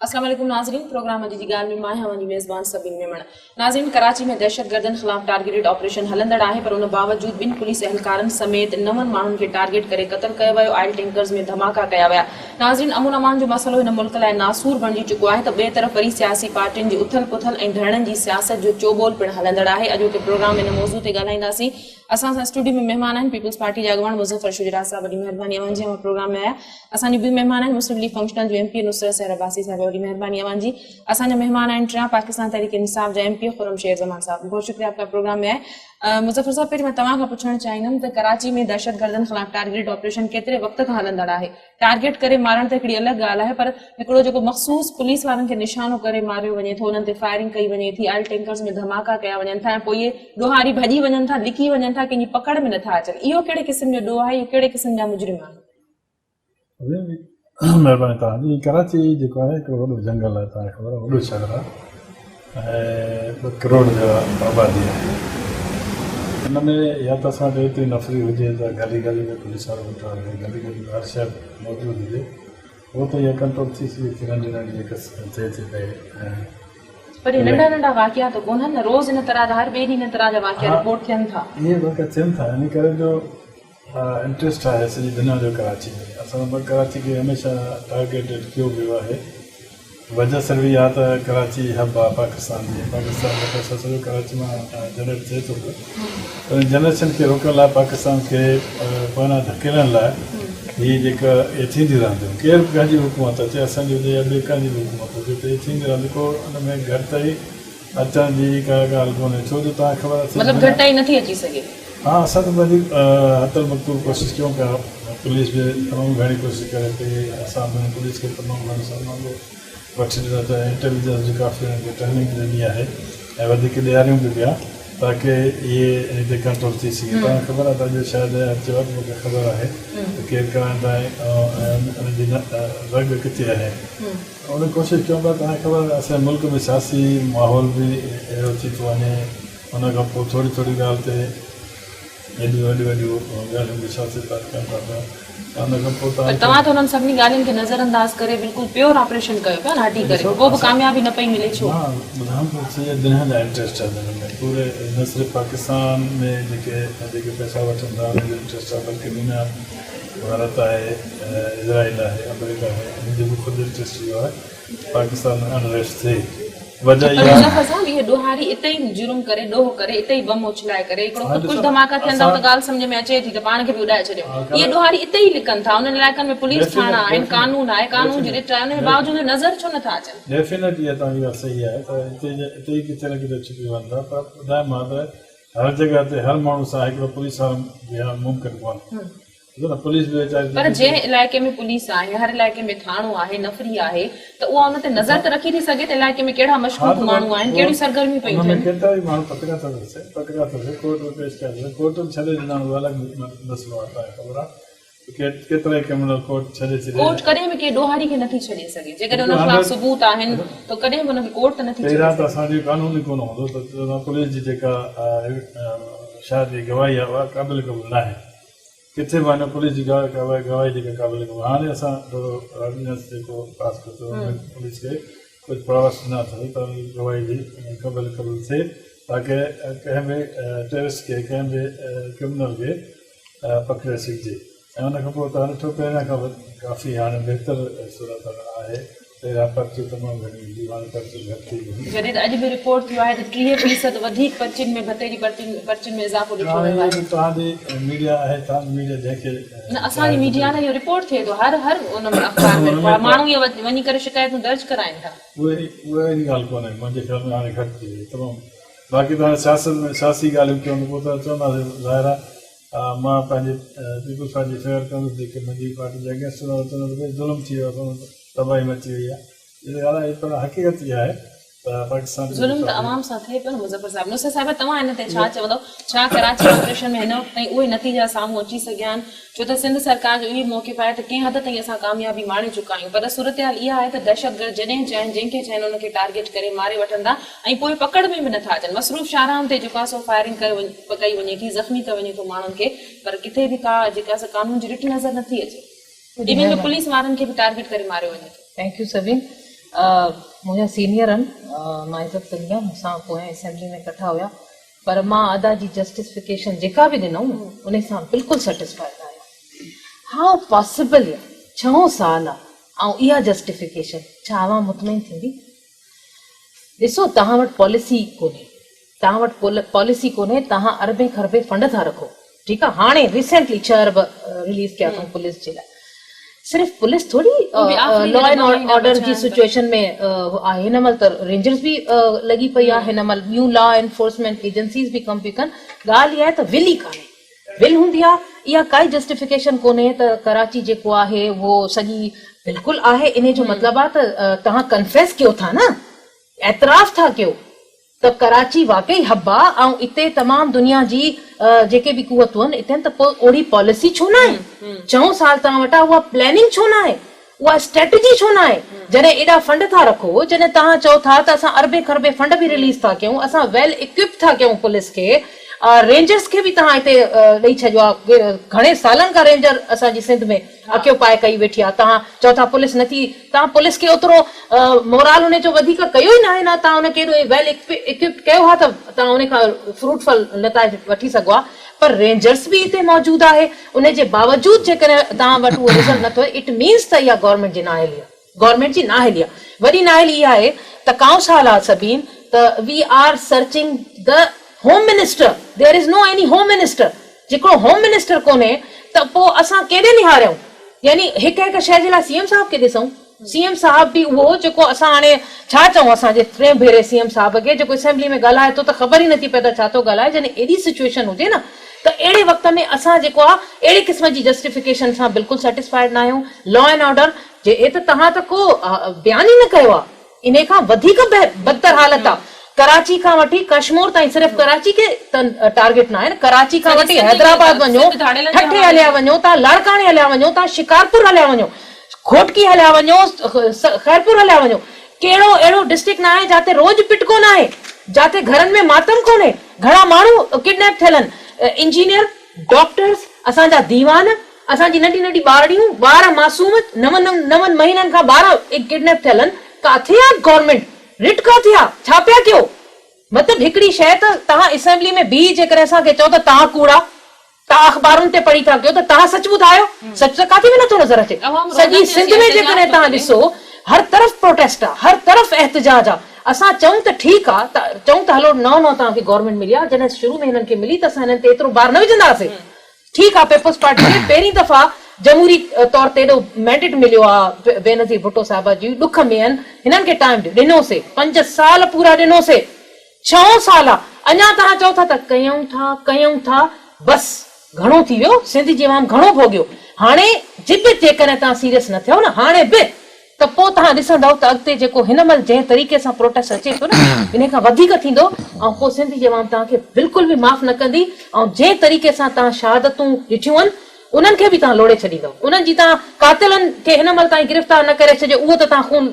अस्सलाम वालेकुम नाज़रीन, प्रोग्राम अॼु जी ॻाल्हि में मां हमारी मेज़बान सबिन मेमण। नाज़रीन, कराची में दहशतगर्दनि ख़िलाफ़ टारगेटेड ऑपरेशन हलंदड़ आहे, पर उन बावजूद ॿिनि पुलिस एहलकारनि समेत 9 माण्हुनि खे टारगेट करे क़त्ल कयो वियो। ऑयल टैंकर्स में धमाका कया विया। नाज़रीन, अमन अमान जो मसइलो हिन मुल्क लाइ नासूर बणिजी चुको आहे त ॿिए तरफ़ वरी सियासी पार्टियुनि जी उथल पुथल ऐं धरणनि जी सियासत जो चोबोल पिणु हलंदड़ आहे। अॼोके प्रोग्राम में इन मौज़ू ते ॻाल्हाईंदासीं। असां सां स्टूडियो में महिमान आहिनि पीपल्स पार्टी जा अॻवान मुज़फ़र शुजरा साहब, वॾी महिरबानी अवां जी प्रोग्राम में आया। असांजी ॿियूं महिमान आहिनि मुस्लिम लीग फंक्शनल जो MP नुसरत सहर अब्बासी साहब, वॾी महिरबानी अवां जी। असांजा मेहमान आहिनि टियां पाकिस्तान तहरीक इंसाफ जा MP खुर्रम शेर ज़मान साहब, बहुत शुक्रिया आपका प्रोग्राम में आए। मुज़फ़र साहब, पहिरीं मां तव्हां खां पुछणु चाहींदमि त कराची में दहशतगर्दनि ख़िलाफ़ टारगेटेड ऑपरेशन केतिरे वक़्त खां हलंदड़ आहे? टारगेट करे मारण त हिकिड़ी अलॻि ॻाल्हि आहे, पर हिकिड़ो जेको मख़सूस पुलिस वारनि खे निशानो करे मारियो वञे थो, उन्हनि ते फायरिंग कई वञे थी, ऑयल टैंकर्स में धमाका कया वञनि था, ऐं पोइ इहे ॾोहारी भॼी वञनि था, लिकी वञनि था, कंहिंजी पकड़ में नथा अचनि। इहो कहिड़े क़िस्म जो ॾोह आहे? इहो कहिड़े क़िस्म जा मुजरिम आहिनि? महिरबानी तव्हांजी। कराची जेको आहे हिकिड़ो वॾो जंगल आहे, तव्हांखे ख़बर आहे, वॾो शहर आहे ऐं 2 करोड़ जो आबादी आहे। हिन में या त असांखे एतिरी नफ़री हुजे त गली गली में पुलिस वारो वेठा हुजे, गली गली में हर शइ मौजूदु हुजे, उहो त इहा कंट्रोल थी सघे थी। नंढी नंढी जेका थिए थी पए, पर नंढा नंढा वाक़िया त कोन्हनि न, रोज़ इन तरह जा हर ॿिए ॾींहुं इन तरह जा वाक़िया रिपोर्ट थियनि था। इहे वाक़िया थियनि था, इन करे जो इंट्रस्ट आहे सॼी दुनिया जो कराची में। असां कराची खे हमेशह टारगेटेड कयो वियो आहे। वजह सिर्फ़ इहा त कराची हब आहे पाकिस्तान जी। पाकिस्तान में पैसा सॼो कराची मां जनरेट थिए थो पियो, पर जनरेशन खे रोकण लाइ, पाकिस्तान खे पाण धकेलण लाइ हीअ जेका इहे थींदी रहंदियूं। केरु बि कंहिंजी हुकूमत अचे, असांजी हुजे या ॿिए कंहिंजी बि हुकूमत हुजे, त इहे थींदी रहंदी। को हुन में घटिताई अचण जी का ॻाल्हि कोन्हे, छो जो तव्हांखे ख़बर आहे मतिलबु घटिताई नथी अची सघे। हाँ, असां त वधीक हथल मक़तूल कोशिशि कयूं पिया। पुलिस बि तमामु घणी कोशिशि करे पई। असां पुलिस खे तमामु घणो सामान वठी ॾिनो त इंटेलिजेंस जी काफ़ी हुननि खे ट्रेनिंग ॾिनी आहे ऐं वधीक ॾियारियूं बि कया ताकी इहे हिते कंट्रोल थी सघे। तव्हांखे ख़बर आहे त अॼु शायदि अचेव, मूंखे ख़बर आहे त केरु कराईंदा ऐं हुनजी रग किथे आहे। उन कोशिशि कयूं पिया। तव्हांखे ख़बर आहे असांजे मुल्क में सियासी माहौल बि अहिड़ो थी थो वञे, हुन खां पोइ थोरी थोरी ॻाल्हि ते हेॾियूं वॾियूं वॾियूं ॻाल्हियूं बि सियासत कनि था पिया। तव्हां त हुननि सभिनी ॻाल्हियुनि खे नज़रअंदाज़ करे बिल्कुलु प्योर ऑपरेशन कयो पिया न, हटी करे, पोइ बि कामयाबी न पई मिले। छो? मां ॿुधायां थो, सॼे दुनिया जा इंट्रस्ट आहे हिन में। पूरे न सिर्फ़ु पाकिस्तान में जेके पैसा वठनि था उन्हनि जो इंट्रस्ट आहे, बल्कि दुनिया भारत आहे, इज़राइल आहे, अमेरिका आहे, हिन जो बि ख़ुदि इंट्रस्ट इहो आहे पाकिस्तान में अनरेस्ट थिए। वजह इहा आहे इहे ॾोहारी इते ई जुर्म करे, ॾोह करे, इते ई बम उछलाए करे, हिकिड़ो कुझु धमाका थियनि था त ॻाल्हि सम्झ में अचे थी त पाण खे बि उॾाए छॾियो। इहे ॾोहारी इते ई लिकनि था, उन्हनि इलाइक़नि में पुलिस थाणा आहिनि, कानून आहे, कानून जी रिट आहे, उनजे बावजूद नज़र छो नथा अचनि? डेफिनेटली इहा तव्हांजी ॻाल्हि सही आहे त हिते ई किथे न किथे छुपी वञनि था। पर ॿुधायां मां त हर जॻह ते हर माण्हू सां हिकिड़ो पुलिस वारो बीहणु मुमकिन कोन्हे। पुलिस बि वीचारी, पर जंहिं इलाइक़े में पुलिस आहे, हर इलाइक़े में थाणो आहे, नफ़री आहे, त उहा उन ते नज़र त रखी थी सघे त इलाइक़े में कहिड़ा मशकूक माण्हू आहिनि, कहिड़ियूं सरगर्मियूं पयूं थियनि। केतिरा बि माण्हू पकड़ा था थिए, कोर्ट में पेश कया था, कोर्ट में छॾे ॾिना, उहो अलॻि मसइलो आहे। तव्हांखे ख़बर आहे केतिरा ई क्रिमिनल कोर्ट छॾे छॾे। कोर्ट कॾहिं बि कंहिं ॾोहारी खे नथी छॾे सघे, जेकॾहिं उन खिलाफ़ सबूत आहिनि त कॾहिं बि उनखे कोर्ट त नथी छॾे। पहिरियां त असांजो कानून ई कोन हूंदो त पुलिस जी जेका शायदि गवाही आहे उहा क़ाबिल क़बूल न आहे। किथे बि वञो पुलिस जी गवाही जेका क़ाबिल क़बूल। हाणे असां थोरो ऑर्डिनेंस जेको पास कयो पुलिस खे कुझु प्रवास न थिए त गवाही जी क़ाबिल क़बूल थिए, ताकी कंहिं बि टेररिस्ट खे, कंहिं बि क्रिमिनल खे पकिड़े सघिजे। ऐं उन खां पोइ तव्हां ॾिठो पहिरियां खां काफ़ी हाणे बहितर सूरत आहे। पहिरियां पर्चियूं तमामु घणी हूंदियूं, हाणे पर्चियूं घटि थी वियूं। जॾहिं अॼु बि रिपोर्ट थियो आहे त 30% वधीक पर्चियुनि में, भते जी पर्चियुनि में इज़ाफ़ो ॾिठो वियो आहे। तव्हांजी मीडिया आहे, तव्हांजी मीडिया जंहिंखे न, असांजी मीडिया न, इहो रिपोर्ट थिए थो हर उन में अख़बार में, माण्हू इहे वञी करे शिकायतूं दर्ज कराइनि था। उहे अहिड़ी ॻाल्हि कोन्हे, मुंहिंजे ख़्याल में हाणे घटि थी वई तमामु। बाक़ी तव्हां सियासत में सियासी ॻाल्हियूं कयूं पोइ त चवंदासीं ज़ाहिर आहे। मां पंहिंजे पीपल्स पार्टी फेवर कंदुसि, जेके मुंहिंजी पार्टी जे अगेंस्ट चवंदो ज़ुल्म थी वियो, तबाही मची वई आहे। इहा ॻाल्हि आहे, पर हक़ीक़त इहा आहे त पाकिस्तान ज़ुल्म त अवाम सां थिए पियो न। मुज़फ़र साहिब, नुसरत साहिब, तव्हां हिन ते छा चवंदव? छा कराची ऑपरेशन में हिन वक़्त ताईं उहे नतीजा साम्हूं अची सघिया आहिनि? छो त सिंध सरकार जो इहो मौक़िफ़ आहे त कंहिं हद ताईं असां कामयाबी माणे चुका आहियूं, पर सूरत हाल इहा आहे त दहशतगर्द जॾहिं चाहिनि, जंहिंखे चाहिनि उनखे टारगेट करे मारे वठनि था ऐं पोइ पकड़ में बि नथा अचनि। मसरूफ़ शाहराम ते जेको आहे सो फायरिंग कई वञे थी, ज़ख़्मी कयो वञे थो माण्हुनि खे, पर किथे बि का जेका कानून जी रिट नज़र नथी अचे। इन में पुलिस वारनि खे बि टारगेट करे मारियो वञे थो। Thank U Sabin. मुंहिंजा सीनियर आहिनि, मां इज़त कंदी आहियां, मूंसां पोइ असेंबली में इकट्ठा हुया, पर मां अदा जी जस्टिफिकेशन जेका बि ॾिनऊं उन सां बिल्कुलु सेटिस्फाइड आहियां। हाउ पॉसिबल 6 साल आहे ऐं इहा जस्टिफिकेशन, छा आवाम मुतमइन थींदी? ॾिसो, तव्हां वटि पॉलिसी कोन्हे, तव्हां अरबे खरबे फंड था रखो, ठीकु आहे। हाणे रिसेंटली 6 अरब रिलीज कया अथऊं पुलिस जे लाइ। सिर्फ़ पुलिस थोड़ी लॉ एंड ऑर्डर जी सिचुएशन में आहे, हिन महिल त रेंजर्स बि लॻी पई आहे, हिन महिल न्यू लॉ एनफोर्समेंट एजेंसीज़ बि कमु पियूं कनि। ॻाल्हि इहा आहे त विल ई कान्हे, विल हूंदी आहे, इहा काई जस्टिफिकेशन कोन्हे त कराची जेको आहे उहो सॼी बिल्कुलु आहे। इन जो मतिलबु आहे त तव्हां कन्फेस कयो था न, एतराफ़ था कयो त कराची वाकई हब आहे ऐं इते तमामु दुनिया जी जेके बि कुवतूं आहिनि इते, त पोइ ओड़ी पॉलिसी छो न आहे? 4 साल तव्हां वटां उहा प्लैनिंग छो न आहे, उहा स्ट्रेटजी छो न आहे? जॾहिं एॾा फंड था रखो, जॾहिं तव्हां चओ था त असां अरबे खरबे फंड बि रिलीज था कयूं, असां वेल इक्विप था कयूं पुलिस खे, रेंजर्स खे बि तव्हां हिते ॾेई छॾियो आहे। घणे सालनि खां रेंजर असांजी सिंध में ऑक्यूपाई कई वेठी आहे। तव्हां चओ था पुलिस नथी, तव्हां पुलिस खे ओतिरो मोराल उन जो वधीक कयो ई न आहे, न तव्हां उनखे वेल इक्विप कयो आहे त तव्हां उन खां फ्रूटफुल नताइज वठी सघो आहे। पर रेंजर्स बि हिते मौजूदु आहे, उन जे बावजूदि जेकॾहिं तव्हां वटि उहो रिज़ल्ट नथो, इट मीन्स त इहा गवर्नमेंट जी नाअहली आहे, गवर्नमेंट जी नाअहली आहे। वॾी नाअहली इहा आहे त काउंसल आहे सभिनि, त we are searching the home minister, there is no any home minister. जेको होम मिनिस्टर कोन्हे त पोइ असां केॾे निहारियूं? यानी हिकु शइ जे लाइ सीएम साहब खे ॾिसूं, सीएम साहब बि उहो जेको असां हाणे छा चऊं, असांजे 3 भेरे सीएम साहब खे जेको असेंबली में ॻाल्हाए थो त ख़बर ई नथी पए त छा थो ॻाल्हाए। जॾहिं एॾी सिचुएशन हुजे न, त अहिड़े वक़्त में असां जेको आहे अहिड़े क़िस्म जी जस्टिफिकेशन सां बिल्कुलु सेटिस्फाइड न आहियूं। लॉ एंड ऑर्डर जे त तव्हां त को बयान ई न कयो आहे, इन खां वधीक बदतर हालत आहे। कराची खां वठी कश्मीर ताईं, सिर्फ़ु कराची खे टारगेट न आहे न, कराची खां वठी हैदराबाद वञो, ठठे हलिया वञो, तव्हां लाड़काणे हलिया वञो, तव्हां शिकारपुर हलिया वञो, खोटकी हलिया वञो, खैरपुर हलिया वञो, कहिड़ो अहिड़ो डिस्ट्रिक्ट न आहे जिते रोज पिटको न आहे, जिते घरनि में मातम कोन्हे। घणा माण्हू किडनैप थियल आहिनि, इंजीनियर, डॉक्टर्स, असांजा दीवान, असांजी नंढी नंढी ॿारड़ियूं, ॿार मासूम, 9 महीननि खां ॿार किडनैप थियल आहिनि। किथे आहे गवर्नमेंट? रिट किथे आहे? छा पिया कयो? मतिलबु हिकिड़ी शइ त तव्हां असेंबली में बीह जेकॾहिं असांखे चओ त तव्हां कूड़ा, तव्हां अख़बारुनि ते पढ़ी था कयो, त तव्हां सच ॿुधायो, सच त काथे बि नथो नज़र अचे। सॼी सिंध में जेकॾहिं तव्हां ॾिसो, हर तरफ़ प्रोटेस्ट आहे, हर तरफ़ एहतजाज आहे। असां चऊं त ठीकु आहे, चऊं त हलो नओं तव्हांखे गवर्नमेंट मिली आहे, जॾहिं शुरू में हिननि खे मिली त असां हिननि ते एतिरो बार न विझंदासीं। ठीकु आहे, पीपल्स पार्टी खे पहिरीं दफ़ा जमहूरी तौर ते एॾो मैंडेट मिलियो आहे बेनज़ीर भुट्टो साहिबा जी, ॾुख में आहिनि, हिननि खे टाइम ॾिनोसीं, 5 साल पूरा ॾिनोसीं, 6 साल अञा तव्हां चओ था त कयूं था, बसि घणो थी वियो, सिंध जी आवाम घणो भोॻियो। हाणे जेकॾहिं तव्हां सीरियस न थियो न, हाणे बि त पोइ तव्हां ॾिसंदव त अॻिते जेको हिन महिल जंहिं तरीक़े सां प्रोटेस्ट अचे थो न, इन खां वधीक थींदो, ऐं पोइ सिंध जी आवाम तव्हांखे बिल्कुलु बि माफ़ न कंदी। ऐं जंहिं तरीक़े सां तव्हां शहादतूं ॾिठियूं आहिनि, उन्हनि खे बि तव्हां लोड़े छॾींदव, उन्हनि जी तव्हां कातिलनि खे हिन महिल ताईं गिरफ़्तार न करे छॾियो, उहो त तव्हां खून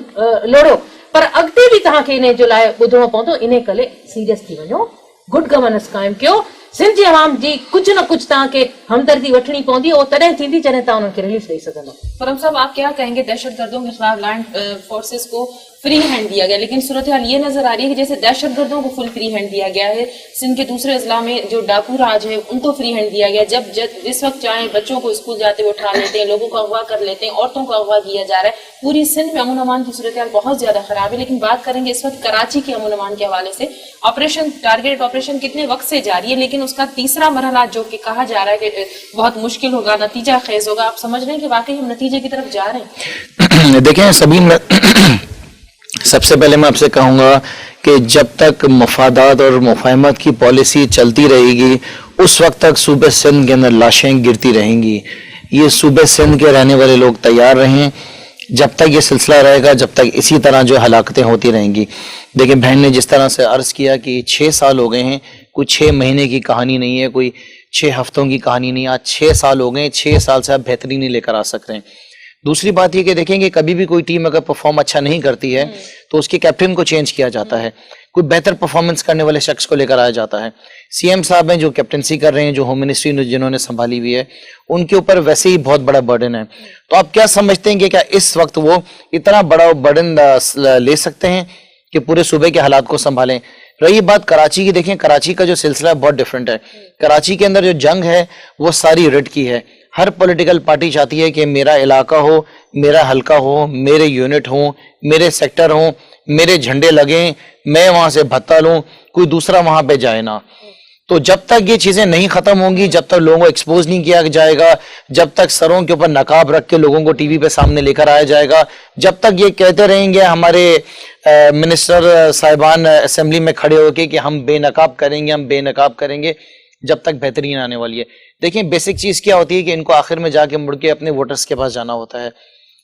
लोड़ियो, पर अॻिते बि तव्हांखे इन जे लाइ ॿुधणो पवंदो। इन करे सीरियस थी वञो, गुड गवर्नेंस काइम कयो, सिंध जी आवाम जी कुझु न कुझु तव्हांखे हमदर्दी वठणी पवंदी, उहो तॾहिं थींदी जॾहिं तव्हां उन्हनि खे रिलीफ ॾेई सघंदव। परम साहब, आप क्या कहेंगे? दहशतगर्दों के खिलाफ लैंड फोर्सेस को फ्री हैंड दिया गया, लेकिन सूरत हाल ये नजर आ रही है कि जैसे दहशतगर्दों को फुल फ्री हैंड दिया गया है, सिंध के दूसरे अजला में जो डाकू राज है उनको फ्री हैंड दिया गया। जब जिस वक्त चाहे बच्चों को स्कूल जाते हुए उठा लेते हैं, लोगों को अगवा कर लेते हैं, औरतों को अगवा किया जा रहा है। पूरी सिंध में अमन अमान की सूरत हाल बहुत ज्यादा खराब है। लेकिन बात करेंगे इस वक्त कराची के अमन अमान के हवाले से, ऑपरेशन टारगेट ऑपरेशन कितने वक्त से जारी है, लेकिन उसका तीसरा मरहला जो कि कहा जा रहा है कि बहुत मुश्किल होगा, नतीजा खेज होगा, आप समझ रहे हैं कि वाकई हम नतीजे की तरफ जा रहे हैं? देखें सबीन, सबसे पहले मैं आपसे कहूँगा कि जब तक मफादात और मुफाहमत की पॉलिसी चलती रहेगी, उस वक्त तक सूबे सिंध के अंदर लाशें गिरती रहेंगी। ये सूबे सिंध के रहने वाले लोग तैयार रहें, जब तक ये सिलसिला रहेगा, जब तक इसी तरह जो हलाकतें होती रहेंगी। देखिए, बहन ने जिस तरह से अर्ज़ किया कि 6 साल हो गए हैं, कोई 6 महीने की कहानी नहीं है, कोई 6 हफ्तों की कहानी नहीं है, आज 6 साल हो गए, 6 साल से आप बेहतरी नहीं लेकर आ सक रहे हैं। दूसरी बात ये कि देखेंगे, कभी भी कोई टीम अगर परफॉर्म अच्छा नहीं करती है तो उसके कैप्टन को चेंज किया जाता है। कोई बेहतर परफॉर्मेंस करने वाले शख्स को लेकर आया जाता है। सीएम साहब हैं जो कैप्टनसी कर रहे हैं, जो होम मिनिस्ट्री जिन्होंने संभाली हुई है, उनके ऊपर वैसे ही बहुत बड़ा बर्डन है। तो आप क्या समझते हैं कि क्या इस वक्त वो इतना बड़ा बर्डन ले सकते हैं कि पूरे सूबे के हालात को संभालें? रही बात कराची की, देखें कराची का जो सिलसिला बहुत डिफरेंट है। कराची के अंदर जो जंग है वो सारी रिट की है। हर पॉलिटिकल पार्टी चाहती है कि मेरा इलाका हो, मेरा हलका हो, मेरे यूनिट हो, मेरे सेक्टर हो, मेरे झंडे लगें, मैं वहां से भत्ता लूं, कोई दूसरा वहां पे जाए ना। तो जब तक ये चीजें नहीं खत्म होंगी, जब तक लोगों को एक्सपोज नहीं किया जाएगा, जब तक सरों के ऊपर नकाब रख के लोगों को टीवी पे सामने लेकर आया जाएगा, जब तक ये कहते रहेंगे हमारे मिनिस्टर साहिबान असेंबली में खड़े होके कि हम बेनकाब करेंगे, हम बेनकाब करेंगे, जब तक बेहतरीन आने वाली है। देखिए बेसिक चीज क्या होती है कि इनको आखिर में जाके मुड़ के अपने वोटर्स के पास जाना होता है।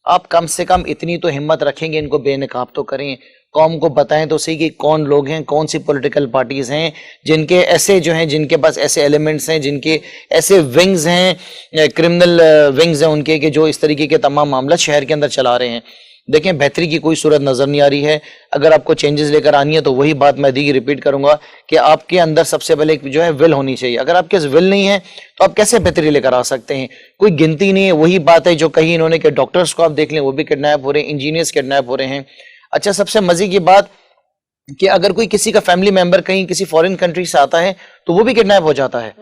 आप कम से कम इतनी तो हिम्मत रखेंगे, इनको बेनकाब तो करें, कौम को बताएं तो सही कि कौन लोग हैं, कौन सी पॉलिटिकल पार्टीज हैं जिनके ऐसे जो हैं, जिनके पास ऐसे एलिमेंट्स हैं, जिनके ऐसे विंग्स हैं, क्रिमिनल विंग्स हैं उनके, कि जो इस तरीके के तमाम मामला शहर के अंदर चला रहे हैं। देखें बेहतरी की कोई सूरत नजर नहीं आ रही है। अगर आपको चेंजेस लेकर आनी है तो वही बात मैं दी रिपीट करूंगा कि आपके अंदर सबसे पहले जो है विल होनी चाहिए। अगर आपके विल नहीं है तो आप कैसे बेहतरी लेकर आ सकते हैं? कोई गिनती नहीं है। वही बात है जो कही इन्होंने कि डॉक्टर्स को आप देख लें वो भी किडनैप हो रहे हैं, इंजीनियर्स किडनैप हो रहे हैं। अच्छा, सबसे मजे की बात कि अगर कोई किसी का फैमिली मेंबर कहीं किसी फॉरेन कंट्री से आता है तो वो भी किडनैप हो जाता है।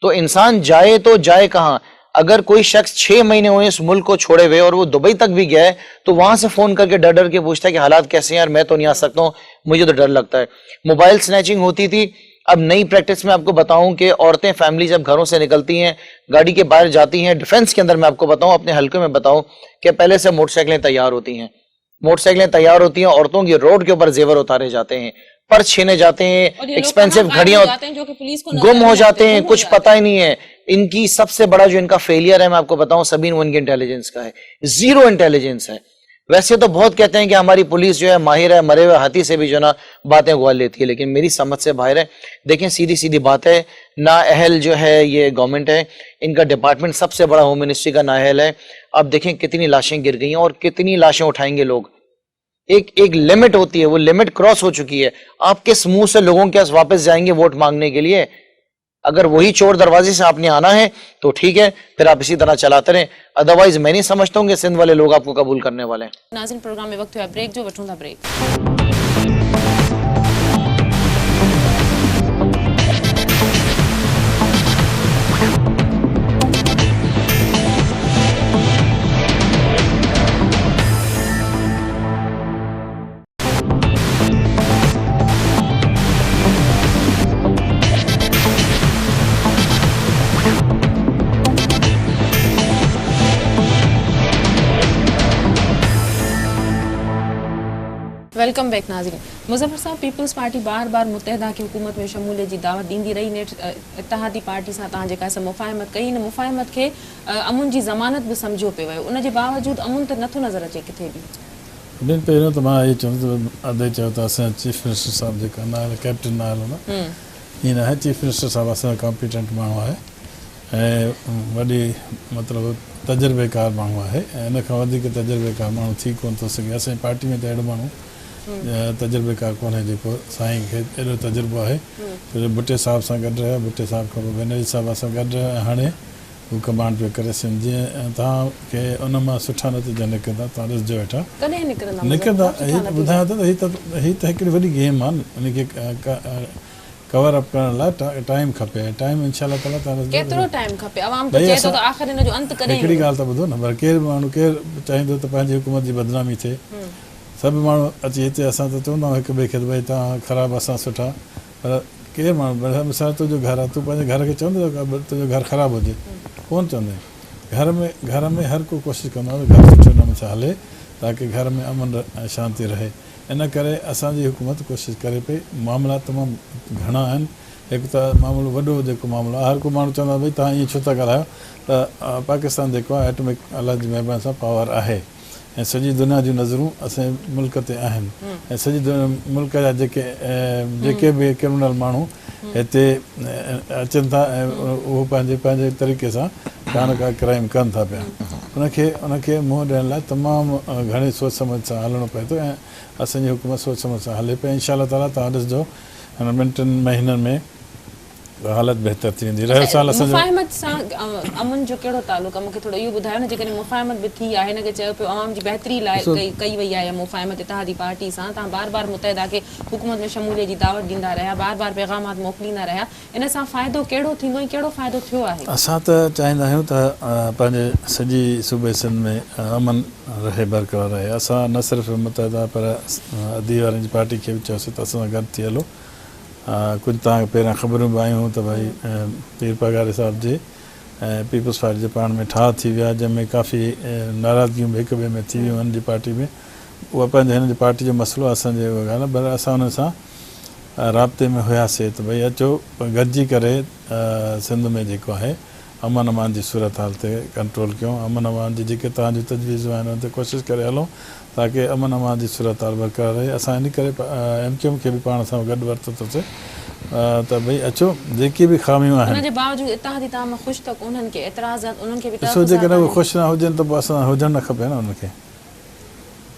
तो इंसान जाए तो जाए कहाँ? अगर कोई शख्स 6 महीने हुए इस मुल्क को छोड़े हुए और वो दुबई तक भी गया है तो वहां से फोन करके डर डर के पूछता है कि हालात कैसे हैं यार, मैं तो नहीं आ सकता हूँ, मुझे तो डर लगता है। मोबाइल स्नैचिंग होती थी, अब नई प्रैक्टिस में आपको बताऊं कि औरतें फैमिली जब घरों से निकलती हैं, गाड़ी के बाहर जाती हैं, डिफेंस के अंदर मैं आपको बताऊं, अपने हल्के में बताऊं कि पहले से मोटरसाइकिलें तैयार होती हैं, मोटरसाइकिलें तैयार होती हैं, औरतों की रोड के ऊपर जेवर उतारे जाते हैं, पर्स छीने जाते हैं, एक्सपेंसिव घड़ियां गुम हो जाते हैं, कुछ पता ही नहीं है। इनकी सबसे बड़ा जो इनका फेलियर है मैं आपको बताऊं सबीन, वो इनकी इंटेलिजेंस का है। जीरो इंटेलिजेंस है। वैसे तो बहुत कहते हैं कि हमारी पुलिस जो है माहिर है, मरे हुए हाथी से भी जो ना बातें ग्वाल लेती है, लेकिन मेरी समझ से बाहर है। देखें सीधी सीधी बात है, ना अहल जो है ये गवर्नमेंट है, इनका डिपार्टमेंट सबसे बड़ा होम मिनिस्ट्री का नाअहल है। अब देखें कितनी लाशें गिर गई हैं और कितनी लाशें उठाएंगे लोग। एक लिमिट होती है, वो लिमिट क्रॉस हो चुकी है। आप किस मुंह से लोगों के पास वापस जाएंगे वोट मांगने के लिए? अगर वही चोर दरवाजे से आपने आना है तो ठीक है, फिर आप इसी तरह चलाते रहें, अदरवाइज मैं नहीं समझता हूँ कि सिंध वाले लोग आपको कबूल करने वाले हैं। नाज़रीन प्रोग्राम में वक्त हुआ ब्रेक जो वठूं था ब्रेक। वेलकम बैक नाज़रीन। मुज़फ़्फ़र साहब, पीपल्स पार्टी बार बार मुत्तहिदा की हुकूमत में शमूलियत जी दावत ॾींदी रही। नेठ इत्तेहादी पार्टी सां तव्हां जेका मुफ़ाहिमत कई, इन मुफ़ाहिमत खे अमुन जी ज़मानत भी सम्झो पियो वियो, उन जे बावजूदि अमुन त नथो नज़र अचे किथे बि। ॿिनि पहिरियों त मां इहो चवंदुसि, अदे चयो त असांजा चीफ मिनिस्टर साहिबु जेका नालो कैप्टन नालो न ईअं न आहे। चीफ मिनिस्टर साहिबु असांजो कॉम्पिटेंट माण्हू आहे ऐं वॾी मतिलबु तजुर्बेकार माण्हू आहे ऐं इन खां वधीक तजुर्बेकार माण्हू थी कोन थो सघे। असांजी पार्टी में त अहिड़ो माण्हू तजुर्बेकार कोन्हे जेको साईं खे एॾो तजुर्बो आहे। भुट्टे साहिब सां गॾु रहिया, भुट्टे साहिब खां पोइ बनर्जी साहिब सां गॾु रहिया ऐं हाणे हू कमांड पियो करे सघनि। जीअं तव्हांखे उन मां सुठा नतीजा निकिरंदा, तव्हां ॾिसजो वेठा निकिरंदा। ॿुधायां थो त हीअ त हिकिड़ी वॾी गेम आहे न, उनखे कवर अप करण लाइ टाइम खपे। टाइम इंशाअल्लाह ताला केतिरो टाइम खपे? अवाम त चए थो त आख़िर इन जो अंत कॾहिं। हिकिड़ी ॻाल्हि त ॿुधो न, पर केरु माण्हू केरु चाहींदो त पंहिंजी हुकूमत जी बदनामी थिए? सभु माण्हू अची हिते असां त चवंदा आहियूं हिक ॿिए खे भई तव्हां ख़राबु असां सुठा, पर केरु माण्हू मिसाल तुंहिंजो घरु आहे, तूं पंहिंजे घर खे चवंदो तुंहिंजो घरु ख़राबु हुजे? कोन चवंदे। घर में हर को कोशिशि कंदो आहे घर सुठे नमूने सां हले ताकी घर में अमन ऐं शांती रहे। इन करे असांजी हुकूमत कोशिशि करे पई। मामला तमामु घणा आहिनि। हिकु त मामलो वॾो जेको मामलो आहे, हर को माण्हू चवंदो आहे भई तव्हां ईअं छो था ॻाल्हायो, त पाकिस्तान जेको आहे एटॉमिक अलाह जी महिरबानी सां पावर आहे ऐं सॼी दुनिया जूं नज़रूं असांजे मुल्क ते आहिनि ऐं सॼी मुल्क जा जेके बि क्रिमिनल माण्हू हिते अचनि था ऐं उहो पंहिंजे तरीक़े सां का न का क्राइम कनि था पिया। उनखे मुंहुं ॾियण लाइ तमामु घणी सोच सम्झ सां हलणो पए थो ऐं असांजी हुकूमत सोच सम्झ सां हले पई। इंशाअल्लाह ताला तव्हां ॾिसजो हिन ॿिनि टिनि महीननि में हालत बहितर थी वेंदी। रहियो साल असांजो मुफ़ाहिमत सां अमन जो कहिड़ो तालुक आहे, मूंखे थोरो इहो ॿुधायो न। जेकॾहिं मुफ़ाहिमत बि थी आहे, हिनखे चयो पियो आवाम जी बहितरी लाइ कई वई आहे मुफ़ाहिमत इत्तेहादी पार्टी सां, तव्हां बार बार मुतहिदा खे हुकूमत में शमूलियत जी दावत ॾींदा रहिया, बार बार पैगामात मोकिलींदा रहिया, इन सां फ़ाइदो कहिड़ो थींदो ऐं कहिड़ो फ़ाइदो थियो आहे? असां त चाहींदा आहियूं त पंहिंजे सॼी सूबे सिंध में अमन रहे, बरक़रार रहे। असां न सिर्फ़ु मुतहिदा पर अदी वारनि जी पार्टी खे बि चयोसीं त असां सां गॾु थी हलो। कुझु तव्हांखे पहिरियां ख़बरूं बि आयूं त भई पीर पगारी साहिब जे ऐं पीपल्स पार्टी जे पाण में ठाह थी विया, जंहिंमें काफ़ी नाराज़गियूं बि हिक ॿिए में थी वियूं हिन जी पार्टी में। उहा पंहिंजे हिन जी पार्टी जो मसइलो असांजे उहा ॻाल्हि आहे, पर असां हुन सां राब्ते में हुयासीं त भई अचो गॾिजी करे सिंध में जेको आहे अमन अमान जी सूरत हाल ते कंट्रोल कयूं। अमन अमान जी जेके तव्हांजूं तजवीज़ूं आहिनि उन ते कोशिशि करे हलूं ताकी अमन अमान जी सूरत हाल बरक़रार रहे। असां इन करे MQM खे बि पाण सां गॾु वरितोसीं त भई अचो जेकी बि ख़ामियूं आहिनि। उनजे बावजूद इत्तेहादी तव्हां ख़ुशि त उन्हनि खे एतिराज़ात उन्हनि खे बि ॾिसो जेकॾहिं उहे ख़ुशि न हुजनि त पोइ असां हुजणु न खपे न उनखे।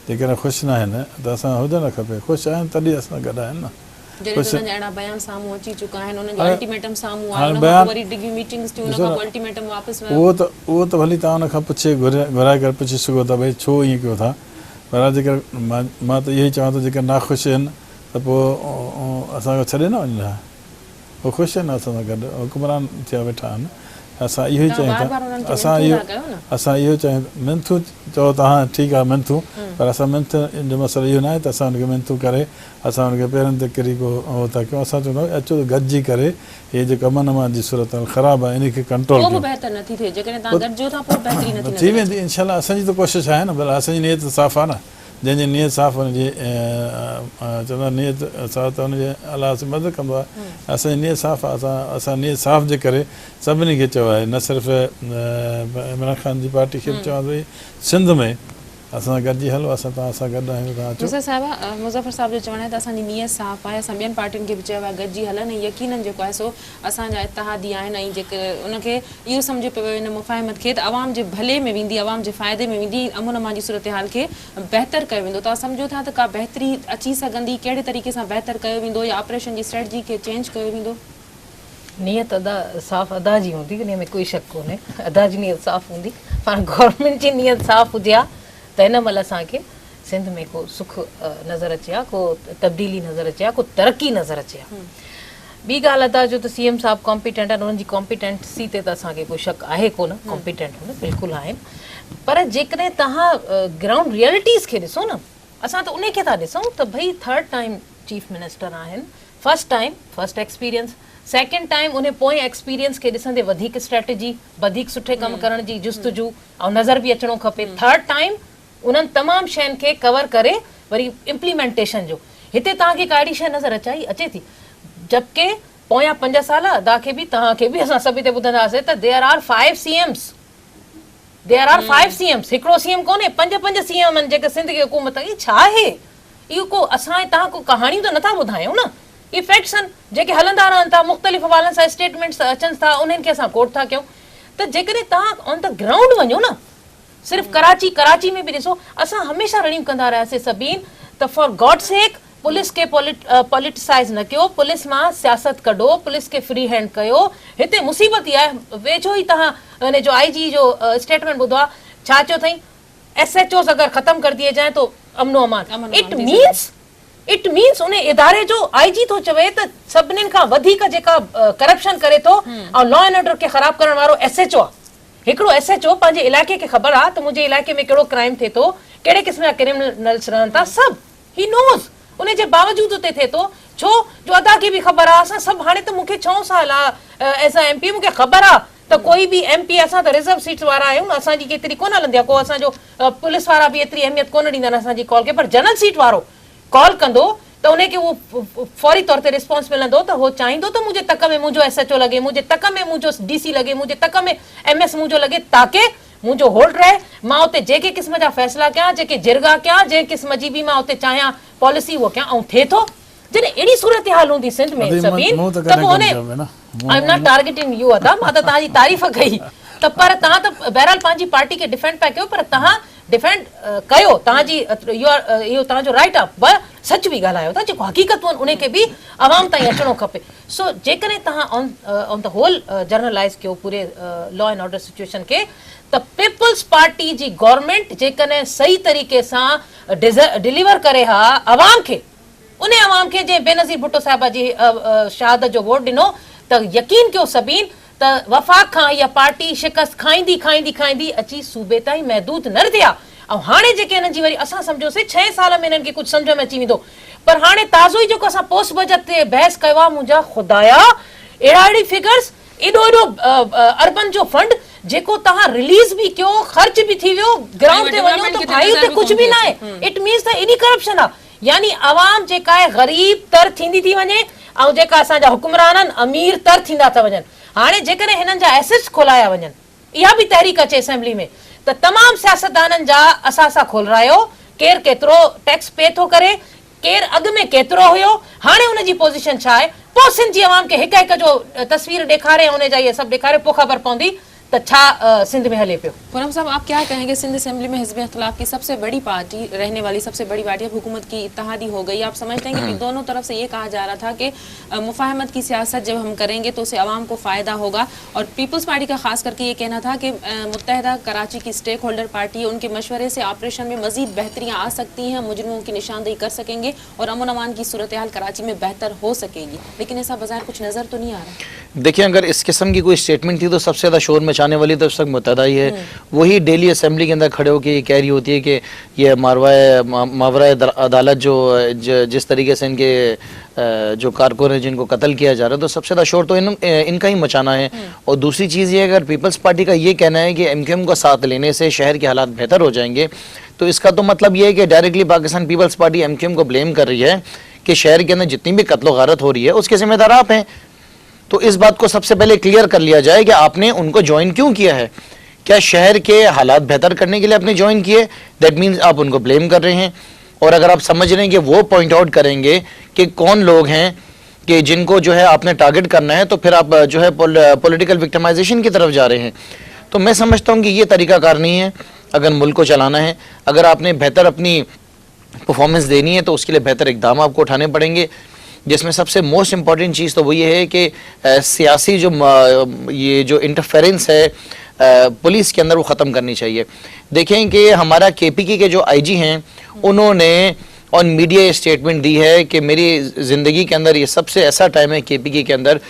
जेकॾहिं ख़ुशि न आहिनि त असां हुजणु न खपे, ख़ुशि आहिनि तॾहिं असां गॾु आहिनि न। जॾहिं त उन्हनि जा अहिड़ा बयान साम्हूं अची चुका आहिनि, उन्हनि जो अल्टीमेटम साम्हूं आयो, उन खां वरी डिघी मीटिंग्स थियूं, उन खां पोइ अल्टीमेटम वापसि वियो। उहो त भली तव्हां उन खां पुछे घुराए करे पुछी सघो था भई छो ईअं कयो था, पर जेकर मां त इहो ई चवां थो जेके नाख़ुशि आहिनि त पोइ असांखे छॾे न वञनि। उहे ख़ुशि आहिनि असां सां गॾु, हुकुमरान थिया वेठा आहिनि। असां इहो ई चाहियूं था, असां इहो चाहियूं मिनथू चओ तव्हां ठीकु आहे मिनथू, पर असां मिनथ जो मसइलो इहो न आहे त असां हुनखे मिनथू करे असां हुनखे पेरनि ते किरी को उहो था कयूं। असां चवंदा आहियूं अचो गॾिजी करे इहे जेको अमन अमान जी सूरत हाल ख़राबु आहे इन खे कंट्रोल थी वेंदी इंशाअल्लाह। असांजी त कोशिशि आहे न, भला असांजी नियत साफ़ु आहे न। जंहिंजी नियत साफ़ु हुनजी चवंदा नियत साफ़ु त हुनजे अलाह मदद कंदो आहे। असांजी नियत साफ़ु आहे, असां नियत साफ़ु जे करे सभिनी खे चयो आहे, न सिर्फ़ु इमरान ख़ान जी पार्टी खे बि चवां भई सिंध में असां गॾिजी हलो, असां तव्हां सां गॾु आहियूं। तव्हां अचो। मुज़फ़र साहिब जो चवणु आहे त असांजी नियत साफ़ु आहे, असां ॿियनि पार्टियुनि खे बि चयो आहे गॾिजी हलनि, ऐं यकीनन जेको आहे सो असांजा इत्तेहादी आहिनि ऐं जेके उनखे इहो सम्झो पियो हिन मुफ़ाहिमत खे त आवाम जे भले में वेंदी, आवाम जे फ़ाइदे में वेंदी, अमन अमान जी सूरत हाल खे बहितर कयो वेंदो। तव्हां सम्झो था त का बहितरी अची सघंदी, कहिड़े तरीक़े सां बहितर कयो वेंदो या ऑपरेशन जी स्ट्रेटजी खे चेंज कयो वेंदो? नियत साफ़ अदा जी हूंदी, इन में कोई शक कोन्हे। अदा जी नियत साफ़ हूंदी, पर गवर्नमेंट जी नियत साफ़ हुजे हा त हिन महिल असांखे सिंध में को सुख नज़र अचे हा, को तब्दीली नज़र अचे हा, को तरक़ी नज़र अचे हा। ॿी ॻाल्हि अदा जो त CM साहब कॉम्पिटेंट आहिनि, उन्हनि जी कॉम्पिटेंसी ते त असांखे कोई शक आहे कोन, कॉम्पिटेंट हुन बिल्कुलु आहिनि। पर जेकॾहिं तव्हां ग्राउंड रियलिटीज़ खे ॾिसो न, असां त उन खे था ॾिसूं त भई 3rd टाइम चीफ मिनिस्टर आहिनि, फर्स्ट एक्सपीरियंस, सेकेंड टाइम उन पोइ एक्सपीरियंस खे ॾिसंदे वधीक स्ट्रेटजी, वधीक सुठे कमु करण जी जुस्तजू ऐं नज़र बि अचिणो खपे। 3rd टाइम उन्हनि तमामु शयुनि खे कवर करे वरी इम्प्लीमेंटेशन जो हिते तव्हांखे का अहिड़ी शइ नज़र अचे थी, जबकि पोयां 5 साल अदा खे बि तव्हांखे बि असां सभु हिते ॿुधंदासीं त देयर आर 5 CMs, हिकिड़ो CM कोन्हे, 5 CM आहिनि जेके सिंध जी हुकूमत। इहो छा आहे? इहो को असां तव्हां को कहाणियूं त नथा ॿुधायूं न, इहे फैक्ट्स आहिनि जेके हलंदा रहनि था, मुख़्तलिफ़ हवालनि सां स्टेटमेंट्स अचनि था, उन्हनि खे असां कोट था कयूं। त जेकॾहिं तव्हां ऑन द ग्राउंड वञो न, सिर्फ़ु कराची में बि ॾिसो, असां हमेशह रड़ियूं कंदा रहियासीं सभिनि त फॉर गॉड सेक पुलिस खे पॉलिटिसाइज़ न कयो, पुलिस मां सियासत कढो, पुलिस खे फ्री हैंड कयो। हिते मुसीबत ई आहे, वेझो ई तव्हां हिन जो IG जो स्टेटमेंट ॿुधो आहे, छा चयो अथई, SHOs अगरि ख़तम कर दिए जाए तो अमनो अमान। इट मीन्स उन इदारे जो IG थो चवे त सभिनीनि खां वधीक जेका करप्शन करे थो ऐं लॉ एंड ऑर्डर खे ख़राब करण वारो SHO आहे। हिकिड़ो SHO पंहिंजे इलाइक़े खे ख़बर आहे त मुंहिंजे इलाइक़े में कहिड़ो क्राइम थिए थो, कहिड़े क़िस्म जा क्रिमिनल्स रहनि था, सभु ही नोज़। उन जे बावजूदि उते थिए थो छो जो अदा खे बि ख़बर आहे। असां सभु हाणे त मूंखे 6 साल आहे एज़ अ MP, मूंखे ख़बर आहे त कोई बि MP, असां त रिज़र्व सीट्स वारा आहियूं न, असांजी केतिरी कोन हलंदी आहे, को असांजो पुलिस वारा बि एतिरी अहमियत कोन ॾींदा आहिनि असांजी कॉल खे, पर जनरल सीट वारो कॉल कंदो त उनखे उहो फौरी तौर ते रिस्पॉन्स मिलंदो त उहो चाहींदो त मुंहिंजे तक में मुंहिंजो SHO लॻे, मुंहिंजे तक में मुंहिंजो DC लॻे, मुंहिंजे तक में MS मुंहिंजो लॻे, ताकी मुंहिंजो होल्ड रहे, मां उते जेके क़िस्म जा फ़ैसिला कयां, जेके जिरगा कयां, जंहिं क़िस्म जी बि मां उते चाहियां पॉलिसी उहो कयां। ऐं थिए थो जॾहिं अहिड़ी सूरत हाल हूंदी सिंध में सभिनि, त पोइ I am not targeting U अदा, मां त तव्हांजी तारीफ़ कई त त पर तव्हां त बहरहाल पंहिंजी पार्टी खे डिफेंड पिया कयो, पर तव्हां डिफेंड कयो, तव्हांजी इहो तव्हांजो राइट आहे, पर सच बि ॻाल्हायो था, जेको हक़ीक़तूं आहिनि उन खे बि आवाम ताईं अचणो खपे। सो जेकॾहिं तव्हां ऑन द होल जर्नलाइज़ कयो पूरे लॉ एंड ऑर्डर सिचुएशन खे, त पीपल्स पार्टी जी गवर्नमेंट जेकॾहिं सही तरीक़े सां डिलीवर करे हा अवाम खे, उन अवाम खे जंहिं बेनज़ीर भुट्टो साहिबा जी शहादत जो वोट ॾिनो, त यकीन कयो सभिनि त वफ़ाक़ खां इहा पार्टी शिकस्त खाईंदी खाईंदी खाईंदी अची सूबे ताईं महदूद न रही आहे। ऐं हाणे जेके हिननि जी वरी असां सम्झोसीं 6 साल में हिननि खे कुझु सम्झ में अची वेंदो, पर हाणे ताज़ो ई जेको असां पोस्ट बजट ते बहस कयो आहे, मुंहिंजा ख़ुदाया अहिड़ी फिगर्स, एॾो अर्बन जो फंड जेको तव्हां रिलीज़ बि कयो, ख़र्च बि थी वियो, ग्राउंड ते वञो त भाई हुते कुझु बि न आहे। इट मीन्स त एॾी करप्शन आहे, यानी आवाम जेका आहे ग़रीब तर थींदी थी वञे, ऐं जेका असांजा हुक्मरान आहिनि अमीर तर थींदा था वञनि। हाणे जेकॾहिं हिननि जा एसेट्स खोलाया वञनि, इहा बि तहरीक अचे असेंबली में, त तमामु सियासतदाननि जा असां खोलरायो, केरु केतिरो टैक्स पे थो करे, केरु अॻु में केतिरो हुयो, हाणे हुनजी पोज़ीशन छा आहे, पोइ सिंध जी आवाम खे हिक हिक जो तस्वीर ॾेखारे, उन जा इहे सभु ॾेखारे, पोइ ख़बर पवंदी त छा सिंध में हले पियो। पूनम साहब, आप क्या कहेंगे, सिंध असेंबली में हिज़्ब इख्तिलाफ की सबसे बड़ी पार्टी रहने वाली सबसे बड़ी पार्टी अब हुकूमत की इत्तेहादी हो गई, आप समझते हैं कि दोनों तरफ से ये कहा जा रहा था कि मुफाहमत की सियासत जब हम करेंगे तो उससे आवाम को फ़ायदा होगा, और पीपल्स पार्टी का खास करके ये कहना था कि मुत्तहदा कराची की स्टेक होल्डर पार्टी है, उनके मशवरे से ऑपरेशन में मजीद बेहतरियाँ आ सकती हैं, मुजरिमों की निशानदेही कर सकेंगे और अमन अमान की सूरत हाल कराची में बेहतर हो सकेगी, लेकिन ऐसा बाजार कुछ नज़र तो नहीं आ रहा। देखिए, अगर इस किस्म की कोई स्टेटमेंट थी तो सबसे ज़्यादा शोर मचाने वाली तो सब मुत्तहदा ही है। वही डेली असेंबली के अंदर खड़े होकर ये कह रही होती है कि ये मावरा अदालत जो जिस तरीके से इनके जो कारकुन हैं जिनको कत्ल किया जा रहा है, तो सबसे ज़्यादा शोर तो इनका ही मचाना है। और दूसरी चीज़ ये, अगर पीपल्स पार्टी का ये कहना है कि MQM का साथ लेने से शहर के हालात बेहतर हो जाएंगे, तो इसका तो मतलब ये है कि डायरेक्टली पाकिस्तान पीपल्स पार्टी MQM को ब्लेम कर रही है कि शहर के अंदर जितनी भी कत्लो गारत हो रही है उसके जिम्मेदार आप हैं। तो इस बात को सबसे पहले क्लियर कर लिया जाए कि आपने उनको ज्वाइन क्यों किया है। क्या शहर के हालात बेहतर करने के लिए आपने ज्वाइन किए? दैट मीन्स आप उनको ब्लेम कर रहे हैं। और अगर आप समझ रहे हैं कि वो पॉइंट आउट करेंगे कि कौन लोग हैं कि जिनको जो है आपने टारगेट करना है, तो फिर आप जो है पॉलिटिकल विक्टिमाइजेशन की तरफ जा रहे हैं। तो मैं समझता हूँ कि ये तरीकाकार नहीं है अगर मुल्क को चलाना है। अगर आपने बेहतर अपनी परफॉर्मेंस देनी है तो उसके लिए बेहतर इकदाम आपको उठाने पड़ेंगे, जिसमें सबसे मोस्ट इम्पॉर्टेंट चीज़ तो वो ये है कि सियासी जो ये जो इंटरफेरेंस है पुलिस के अंदर वो ख़त्म करनी चाहिए। देखें कि हमारा KPK के जो IG हैं उन्होंने ऑन मीडिया स्टेटमेंट दी है कि मेरी ज़िंदगी के अंदर ये सबसे ऐसा टाइम है KPK के अंदर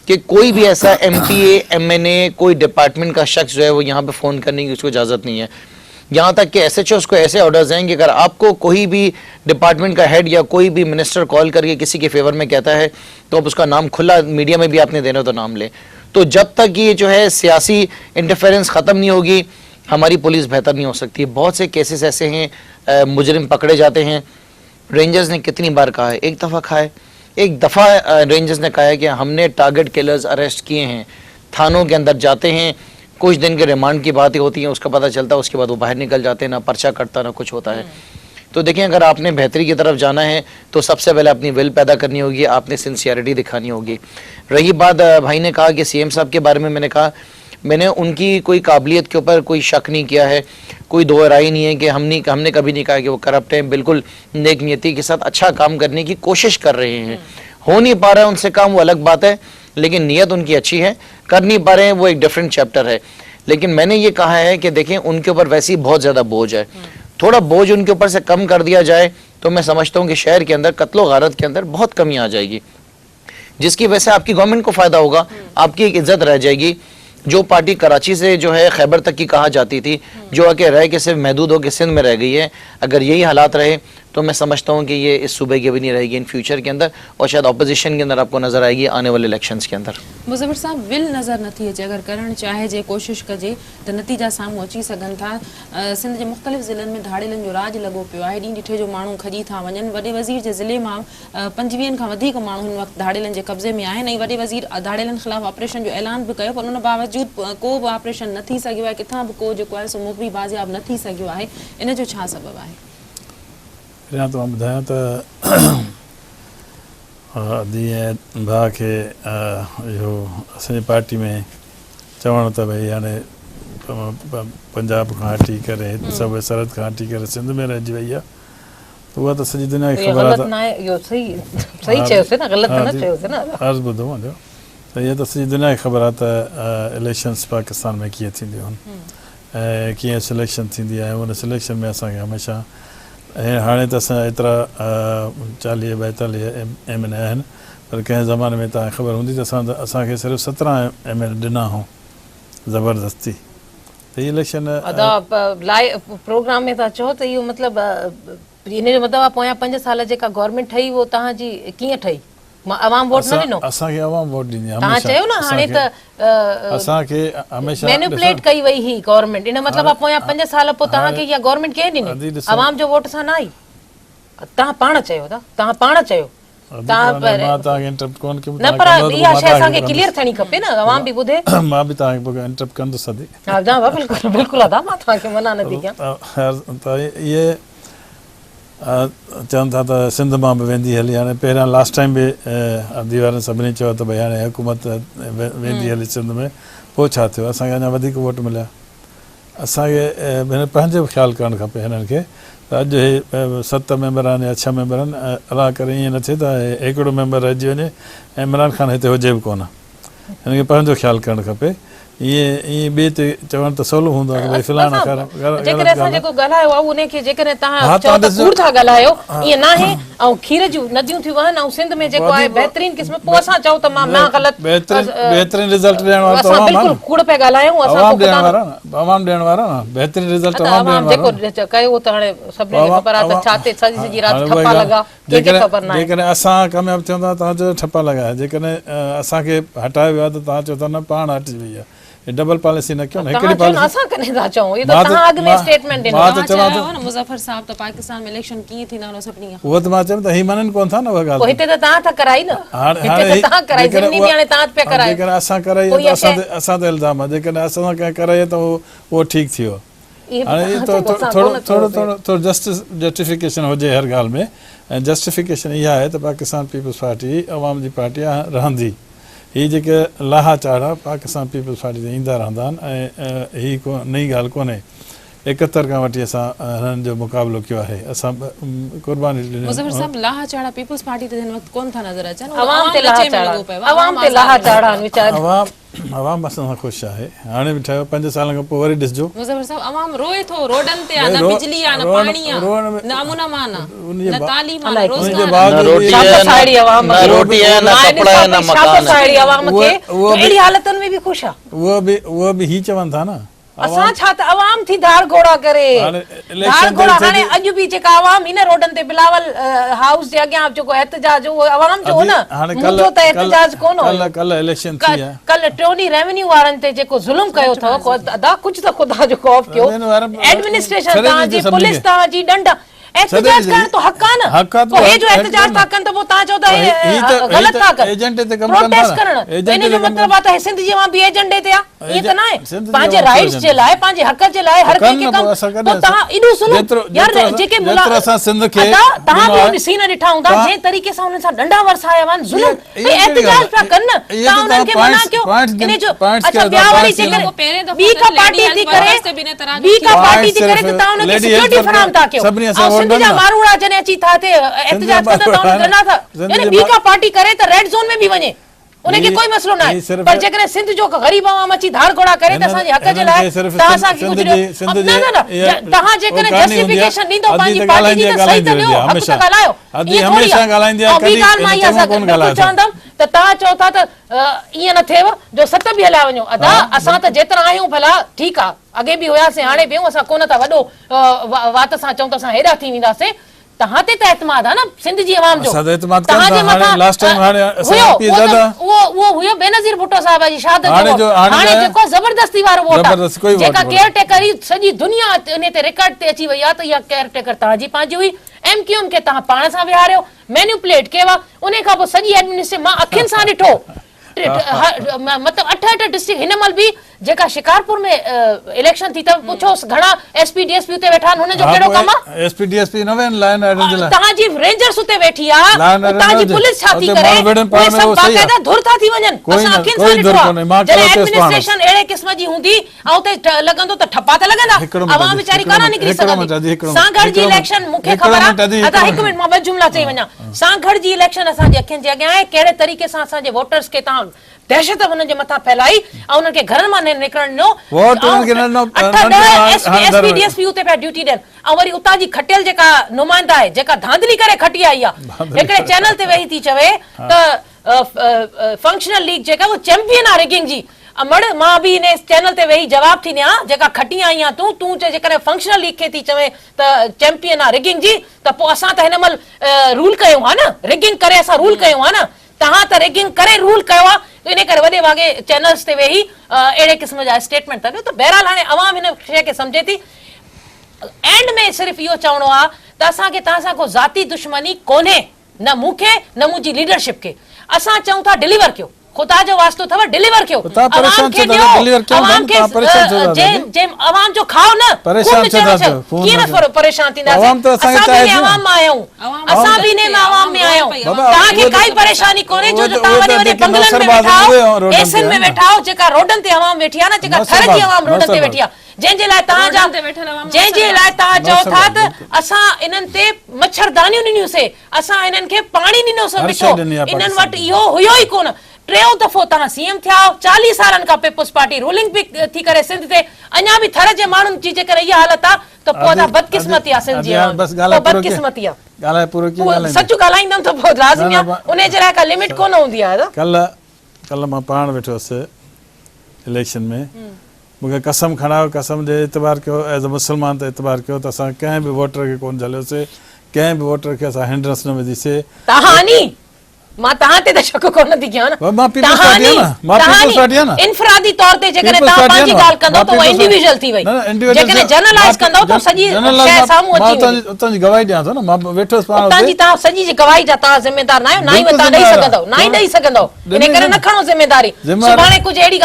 कि कोई भी ऐसा MPA MNA कोई डिपार्टमेंट का शख्स जो है वो यहाँ पे फ़ोन करने की उसको इजाज़त नहीं है। यहाँ तक कि SHOs को ऐसे ऑर्डर्स हैं कि अगर आपको कोई भी डिपार्टमेंट का हेड या कोई भी मिनिस्टर कॉल करके किसी के फेवर में कहता है तो आप उसका नाम खुला मीडिया में भी आपने देना तो नाम लें। तो जब तक ये जो है सियासी इंटरफेरेंस ख़त्म नहीं होगी हमारी पुलिस बेहतर नहीं हो सकती। बहुत से केसेस ऐसे हैं मुजरिम पकड़े जाते हैं। रेंजर्स ने कितनी बार कहा है, एक दफ़ा कहा है, एक दफ़ा रेंजर्स ने कहा है कि हमने टारगेट किलर्स अरेस्ट किए हैं। थानों के अंदर जाते हैं, कुछ दिन के रिमांड की बातें होती हैं, उसका पता चलता है, उसके बाद वो बाहर निकल जाते हैं, ना पर्चा कटता ना कुछ होता है। तो देखें, अगर आपने बेहतरी की तरफ जाना है तो सबसे पहले अपनी विल पैदा करनी होगी, आपने सिंसियरिटी दिखानी होगी। रही बात भाई ने कहा कि CM साहब के बारे में, मैंने उनकी कोई काबिलियत के ऊपर कोई शक नहीं किया है, कोई दो राय नहीं है कि हमने कभी नहीं कहा कि वो करप्ट हैं। बिल्कुल नेक नियति के साथ अच्छा काम करने की कोशिश कर रहे हैं। हो नहीं पा रहा है उनसे काम, वो अलग बात है, लेकिन नीयत उनकी अच्छी है। कर नहीं पा रहे हैं वो एक डिफरेंट चैप्टर है। लेकिन मैंने ये कहा है कि देखें, उनके ऊपर वैसे ही बहुत ज़्यादा बोझ है, थोड़ा बोझ उनके ऊपर से कम कर दिया जाए तो मैं समझता हूँ कि शहर के अंदर कत्लो गारत के अंदर बहुत कमी आ जाएगी, जिसकी वजह से आपकी गवर्नमेंट को फ़ायदा होगा, आपकी एक इज्जत रह जाएगी। जो पार्टी कराची से जो है खैबर तक की कहा जाती थी, जो आके रह के सिर्फ महदूद होकर सिंध में रह गई है, अगर यही हालात रहे तो मैं समझता हूँ कि ये इस सूबे की भी नहीं रहेगी इन फ्यूचर के अंदर, और शायद अपोजिशन के अंदर आपको नज़र आएगी आने वाले इलेक्शंस के अंदर। मुज़फ़्फ़र साहब, विल नज़र नथी अचे, अगर करण चाहे जे कोशिश कजे तो नतीजा साम्हूं अची सघनि था। सिंध जे मुख़्तलिफ़ ज़िलनि में धाड़ेलनि जो राज लॻो पियो आहे, ॾींहुं ॾिठे जो माण्हू खजी था वञनि। वॾे वज़ीर जे ज़िले मां 25 खां वधीक माण्हू हिन वक़्तु धाड़ेलनि जे कब्ज़े में आहिनि, ऐं वॾे वज़ीर धाड़ेलनि ख़िलाफ़ ऑपरेशन जो ऐलान बि कयो, पर उन बावजूदि को बि ऑपरेशन न थी सघियो आहे, किथां बि को जेको आहे सो मुखबी बाज़ियाब न थी सघियो आहे। इन जो छा सबबु आहे? या तो मां ॿुधायां त जीअं भाउ खे इहो असांजी पार्टी में चवण त भई हाणे पंजाब खां हटी करे सब सरहद खां हटी करे सिंध में रहिजी वई आहे त उहा त सॼी दुनिया खे ख़बर गलत ना है यो सही सही चयोसीं न गलत न चयोसीं न अर्ज़ु ॿुधो मुंहिंजो त इहा त सॼी दुनिया खे ख़बर आहे त इलेक्शन्स पाकिस्तान में कीअं थींदियूं आहिनि ऐं कीअं सिलेक्शन थींदी आहे उन सिलेक्शन में असांखे हमेशह ऐं हाणे त असां एतिरा 40-42 MN आहिनि पर कंहिं ज़माने में तव्हांखे ख़बर हूंदी त असांखे सिर्फ़ु 17 MN ॾिना हुआ ज़बरदस्ती त हीअ इलेक्शन अदा लाइव प्रोग्राम में था चओ त इहो मतिलबु इन जो मतिलबु आहे पोयां 5 साल जेका गवर्नमेंट ठही उहो तव्हांजी कीअं ठही अवाम वोट न ॾिनो असांखे अवाम वोट ॾींदी तव्हां चयो न हाणे त असांखे हमेशह मैनिपुलेट कई वई ही गवर्नमेंट इन मतिलबु आहे पोयां 5 साल पोइ तव्हांखे इहा गवर्नमेंट कंहिं ॾिनी अवाम जो वोट सां न आई तव्हां पाण चयो था तव्हां पाण चयो मां तव्हांखे इंटरप्ट कोन कयो न पर इहा शइ असांखे क्लियर थियणी खपे न अवाम बि ॿुधे मां बि तव्हांखे इंटरप्ट कंदुसि हा जा बिल्कुलु बिल्कुलु अदा मां तव्हांखे मना न थी कयां त इहे चवनि था त सिंध मां बि वेंदी हली हाणे पहिरियां लास्ट टाइम बि अदी वारनि सभिनी चयो त भई हाणे हुकूमत वेंदी हली सिंध में पोइ छा थियो असांखे अञा वधीक वोट मिलिया असांखे हिन पंहिंजो बि ख़्यालु करणु खपे हिननि खे त अॼु हे 7 मेंबर आहिनि या 6 मेंबर आहिनि अलाह करे ईअं न थिए त हिकिड़ो मेंबर रहिजी वञे ऐं इमरान ख़ान हिते हुजे बि कोन हिन खे पंहिंजो ख़्यालु करणु खपे ईअं ॿिए ते चवण त सवलो हूंदो आहे भई फलाणा जेकॾहिं असां जेको ॻाल्हायो आहे उन खे जेकॾहिं तव्हां चओ त कूड़ था ॻाल्हायो ईअं न आहे ऐं खीर जूं नदियूं थियूं वहनि ऐं सिंध में जेको आहे बहितरीन क़िस्म पोइ असां चऊं त मां ग़लति बहितरीन रिज़ल्ट ॾियण वारा असां बिल्कुलु कूड़ पिया ॻाल्हायूं असां अवाम ॾियण वारा न बहितरीन रिज़ल्ट जेको कयो त हाणे सभिनी खे ख़बर आहे त छा ते सॼी राति ठपा लॻा ख़बर न जेकॾहिं असां कामयाबु थियूं था तव्हां चओ ठपा लॻाया जेकॾहिं असांखे हटायो वियो आहे त तव्हां चओ था न पाण हटिजी वई आहे डबल पॉलिसी न क्यों हिकड़ी पॉलिसी असां कने था चऊं ये तो तहां अग में स्टेटमेंट ॾिनो मां चवां थो न मुज़फ़र साहब त पाकिस्तान में इलेक्शन कीअं थींदा न सभिनी खां उहो त मां चवां त ही मनन कोन था न उहा ॻाल्हि हिते त तव्हां था कराई न हिते त तव्हां कराई जिनी बि हाणे तव्हां पे कराई जेकॾहिं असां कराई त असां ते इल्ज़ाम आहे जेकॾहिं असां कंहिं कराई त उहो ठीकु थी वियो हाणे थोरो जस्टिफिकेशन हुजे हर ॻाल्हि में ऐं जस्टिफिकेशन इहा आहे त पाकिस्तान पीपल्स पार्टी अवाम जी पार्टी रहंदी ही जेके लाहा चाढ़ा पाकिस्तान पीपल्स पार्टी ते ईंदा रहंदा आहिनि ऐं ही नई ॻाल्हि कोन्हे 71 खां वठी असां हिननि जो मुक़ाबिलो कयो आहे असां क़ुर्बानी ॾिनी मुज़फ़र साहब लाहा चाढ़ा पीपल्स पार्टी ते हिन वक़्तु कोन था नज़र अचनि अवाम ते लाहा चाढ़ा अवाम ते लाहा चाढ़ा वीचार अवाम असां सां ख़ुशि आहे हाणे बि ठहियो 5 सालनि खां पोइ वरी ॾिसजो मुज़फ़र साहब अवाम रोए थो रोडनि ते न बिजली आहे न पाणी आहे न अमन अमान न तालीम आहे रोज़गार न रोटी है न कपड़ा है न मकान है अवाम खे अहिड़ी हालतुनि में बि ख़ुशि आहे उहो बि ही चवनि था न असां छा त अवाम थी धाड़ घोड़ा करे धाड़ घोड़ा हाणे अॼु बि जेका अवाम हिन रोडनि ते बिलावल हाउस जे अॻियां जेको एहतजाज उहो अवाम जो हो न मुंहिंजो त एहतजाज कोन हो कल्ह इलेक्शन थी आहे कल्ह टोनी रेवेन्यू वारनि ते जेको ज़ुल्म कयो अथव अदा कुझु त ख़ुदा जो ख़ौफ़ कयो एडमिनिस्ट्रेशन तव्हांजी पुलिस तव्हांजी ॾंड एहतजाज करण तो हक़ आहे न पोइ हे जो एहतजाज था कनि त पोइ तव्हां चओ त ग़लति था कनि प्रोटेस्ट करण इन जो मतिलबु आहे त सिंध जी अवाम बि एजेंडे ते आहे ईअं त न आहे पंहिंजे राइट्स जे लाइ पंहिंजे हक़ जे लाइ हर कंहिंखे कमु पोइ तव्हां एॾो सुनो यार जेके तव्हां बि सीन ॾिठा हूंदा जंहिं तरीक़े सां हुननि सां डंडा वरसाया हुआ ज़ुल्म एहतजाज पिया कनि न तव्हां उन्हनि खे मना कयो इन जो अच्छा ॿिया वरी जेकर ॿी का पार्टी थी करे त तव्हां उनखे सिक्योरिटी फराहम था कयो सिंध जा मारूड़ा जने अची था थे एहतजाज कंदा त उन डंडा था यानी ॿी का पार्टी करे त रेड ज़ोन में बि वञे उनखे कोई मसलो न आहे पर जेकॾहिं सिंध जो ग़रीब अवाम अची धाड़ घोड़ा करे त असांजे हक़ जे लाइ तव्हां असांखे कुझु ॾियो तव्हां जेकॾहिं जस्टिफिकेशन ॾींदो पंहिंजी पार्टी जी त सही त ॾियो हक़ त ॻाल्हायो ईअं थोरी आहे ॿी ॻाल्हि मां इहा बिल्कुलु चवंदमि त तव्हां चओ था त ईअं न थिएव जो 7 बि हलिया वञो अदा असां त जेतिरा आहियूं भला ठीकु आहे अॻे बि हुयासीं हाणे बि असां कोन था वॾो वात सां चऊं त असां हेॾा थी वेंदासीं तव्हां ते त एतमाद आहे न सिंध जी अवाम जो तव्हांजे मथां उहो हुयो बेनज़ीर भुट्टो साहिब जी शहादत जो हाणे जेको ज़बरदस्ती वारो वोट आहे जेका केयर टेकर सॼी दुनिया इन ते रिकॉर्ड ते अची वई आहे त इहा केयर टेकर तव्हांजी पंहिंजी हुई MQM खे तव्हां पाण सां विहारियो मैन्युपुलेट कयो आहे उन खां पोइ सॼी एडमिनिस्ट्रेशन मां अखियुनि सां ॾिठो मतलब 8 डिस्ट्रिक्ट हिन महिल बि जेका शिकारपुर में इलेक्शन थी त पुछो घणा एसपी डीएसपी उते वेठा हुन जो केड़ो कम आहे? एसपी डीएसपी न वेन लाइन आइडन जे लाइ तहां जी रेंजर्स उते वेठी आ, लाइन आइडन तहां जी न पुलिस छा थी उते करे? माण्हू वेठनि पाण उहे में सब उहो सही आहे। बाक़ाइदा धुर था थी वञनि। कोई असां न- अखियुनि कोई सां धुर ॾिठो कोन्हे, मां आहे जॾहिं कयो तेसि पाण। एडमिनिस्ट्रेशन अहिड़े क़िस्म जी हूंदी ऐं उते लॻंदो त ठपा त लॻंदा, हिकिड़ो मिंट आवाम अजी, वीचारी हिकिड़ो कान मिंट, निकिरी हिकिड़ो मिंट सघंदी। अजी, हिकिड़ो सांगड़ जी मिंट, इलेक्शन मूंखे हिकिड़ो ख़बर मिंट अजी, आहे। हिकिड़ो हिकु मिंट मां ॿ जुमला चई वञा। सांगड़ जी इलेक्शन असांजे अखियुनि जे अॻियां आहे, कहिड़े तरीक़े सां असांजे वोटर्स खे तव्हां दहशत हुननि जे मथां फैलाई ऐं उन्हनि खे घरनि मां निकिरण ॾिनो। वोट उन्हनि खे न ॾिनो, एसपी डीएसपी उते पिया ड्यूटी ॾियनि ऐं वरी उतां जी खटियल जेका नुमाइंदा आहे जेका धांधली करे खटी आई आहे, हिकिड़े चैनल ते वेही थी चवे त फंक्शनल लीग जेका वो चैंपियन आहे रिगिंग जी। अमड़ मां बि इन चैनल ते वेही जवाब थी ॾियां जेका खटी आई आहे तूं जेकॾहिं फंक्शनल लीग खे थी चवे त चैंपियन आहे रिगिंग जी, त पोइ असां त हिन महिल रूल कयूं हा न, रिगिंग करे असां रूल कयूं हा न। तव्हां त रिगिंग करे रूल कयो आहे, इन करे वॾे वागे चैनल्स ते वेही अहिड़े क़िस्म जा स्टेटमेंट था ॾियो। त बहरहाल हाणे अवाम हिन शइ खे सम्झे थी। एंड में सिर्फ़ु इहो चवणो आहे त असांखे तव्हां सां को ज़ाती दुश्मनी कोन्हे, न मूंखे न मुंहिंजी लीडरशिप खे। असां चऊं था डिलीवर कयो, ख़ुदा जो वास्तो अथव डिलीवर कयो। तव्हां परेशान छो था थियो? डिलीवर कयो अवाम खे तव्हां परेशान छो था थियो? जे अवाम जो खाओ न, परेशान छो था थियो? कीअं न परेशान थींदासीं? अवाम त असांखे असां चाहे बि थी न। अवाम मां आहियूं, असां बि इन में अवाम में आहियूं। बाबा, तव्हांखे उहे त- काई परेशानी कोन्हे जो उहे त- तव्हां उहे त वॾे वॾे जेके बंगलनि में नौसरबाज़ वेठा उहे आहो, रोडनि ते एसिन में आहिनि न। वेठा आहो, जेका रोडनि ते अवाम वेठी आहे न, जेका थर जी नौसरबाज़, अवाम रोडनि ते नौसरबाज़। वेठी आहे, जंहिंजे लाइ तव्हांजा रोडनि ते वेठल अवाम जंहिंजे लाइ तव्हां चओ था त असां इन्हनि ते मच्छरदानियूं ॾिनियूंसीं, असां इन्हनि खे पाणी ॾिनोसीं हर मिठो, शइ ॾिनी आहे इन्हनि पाकिस्तान वटि इहो हुयो ई कोन। टियों दफ़ो तव्हां सीएम थिया, 40 सालनि खां पीपुल्स पार्टी रूलिंग बि थी करे सिंध ते, अञा बि थर जे माण्हुनि जी जेकर इहा हालत आहे त पोइ त बदकिस्मती आहे सिंध जी अवाम, बस ॻाल्हाए पूरो बदकिस्मती आहे। ॻाल्हाए पूरो कीअं ॻाल्हाईंदे? सच ॻाल्हाईंदमि त पोइ लाज़मी न, न, आहे, उन जे लाइ का लिमिट कोन हूंदी आहे। कल्ह मां पाण वेठो हुउसि इलेक्शन में, मूंखे कसम खणायो, कसम ॾे, एतबार कयो एज़ अ मुस्लमान त एतबार कयो त असां कंहिं बि वोटर खे कोन झलियोसीं, कंहिं बि वोटर खे असां हिंड्रेंस न विधीसीं। तव्हां नी मां तव्हां ते त शक कोन थी कयां न, मां पीपल्स पार्टी आहे न, मां पीपल्स पार्टी आहे न। इनफरादी तौर ते जेकॾहिं पीपल्स तव्हां पार्टी आहे पंहिंजी न, ॻाल्हि कंदो मां त उहा पीपल्स इंडिविजुअल थी वई, न, न, individual जेकॾहिं मां- जनरलाइज़ कंदो त सॼी जनरलाइज़ शइ साम्हूं मां अची वेंदी। उतां जी गवाही ॾियां थो न, मां वेठो हुउसि पाण उतां जी हुते। तव्हां सॼी जी गवाही जा तव्हां ज़िम्मेदार न आहियो, ना ई बिल्कुलु तव्हां ॾेई ज़िम्मेदार सघंदव, ना ई आहियां। ॾेई सघंदव, इन करे न खणो ज़िम्मेदारी। ज़िम्मेदार- सुभाणे कुझु अहिड़ी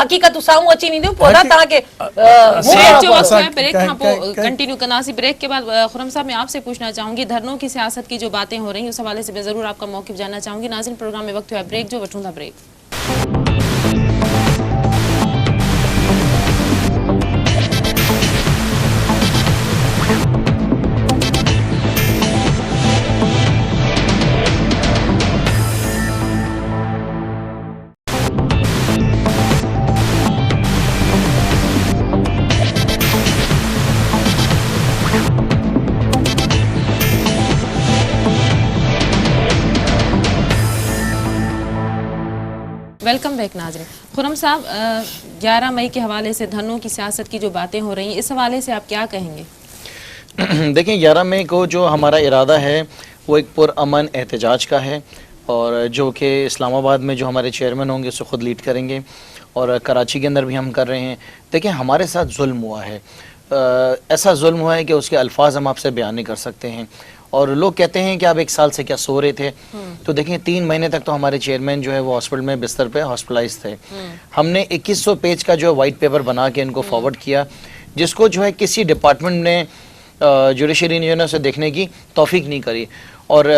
हक़ीक़तूं साम्हूं अची वेंदियूं, पोइ न तव्हांखे ब्रेक जो वक्त असां- है, ब्रेक कहीं- खां पोइ कहीं- कंटिन्यू कंदासीं। ब्रेक के बाद खुरम साहब मैं आपसे पूछना चाहूंगी, धरनों की सियासत की जो बातें हो रही हैं उस हवाले से मैं जरूर आपका मौक़िफ़ जानना चाहूंगी। नाज़रीन, प्रोग्राम में वक्त हुआ ब्रेक जो, वठूं था ब्रेक। वेलकम बैक नाज़रीन। खुरम साहब, 11 मई के हवाले से धरनों की सियासत की जो बातें हो रही हैं, इस हवाले से आप क्या कहेंगे? देखिए, 11 मई को जो हमारा इरादा है वो एक पुरअमन एहतजाज का है, और जो कि इस्लामाबाद में जो हमारे चेयरमैन होंगे उसको ख़ुद लीड करेंगे, और कराची के अंदर भी हम कर रहे हैं। देखिए, हमारे साथ जुल्म हुआ है, ऐसा जुल्म हुआ है कि उसके अल्फाज हम आपसे बयान नहीं कर सकते हैं। और लोग कहते हैं कि आप 1 साल से क्या सो रहे थे, तो देखिए 3 महीने तक तो हमारे चेयरमैन जो है वो हॉस्पिटल में बिस्तर पे हॉस्पिटलाइज थे। हमने 2100 पेज का जो वाइट पेपर बना के इनको फॉरवर्ड किया, जिसको जो है किसी डिपार्टमेंट ने जुडिशरी ने उसे देखने की तौफीक नहीं करी। और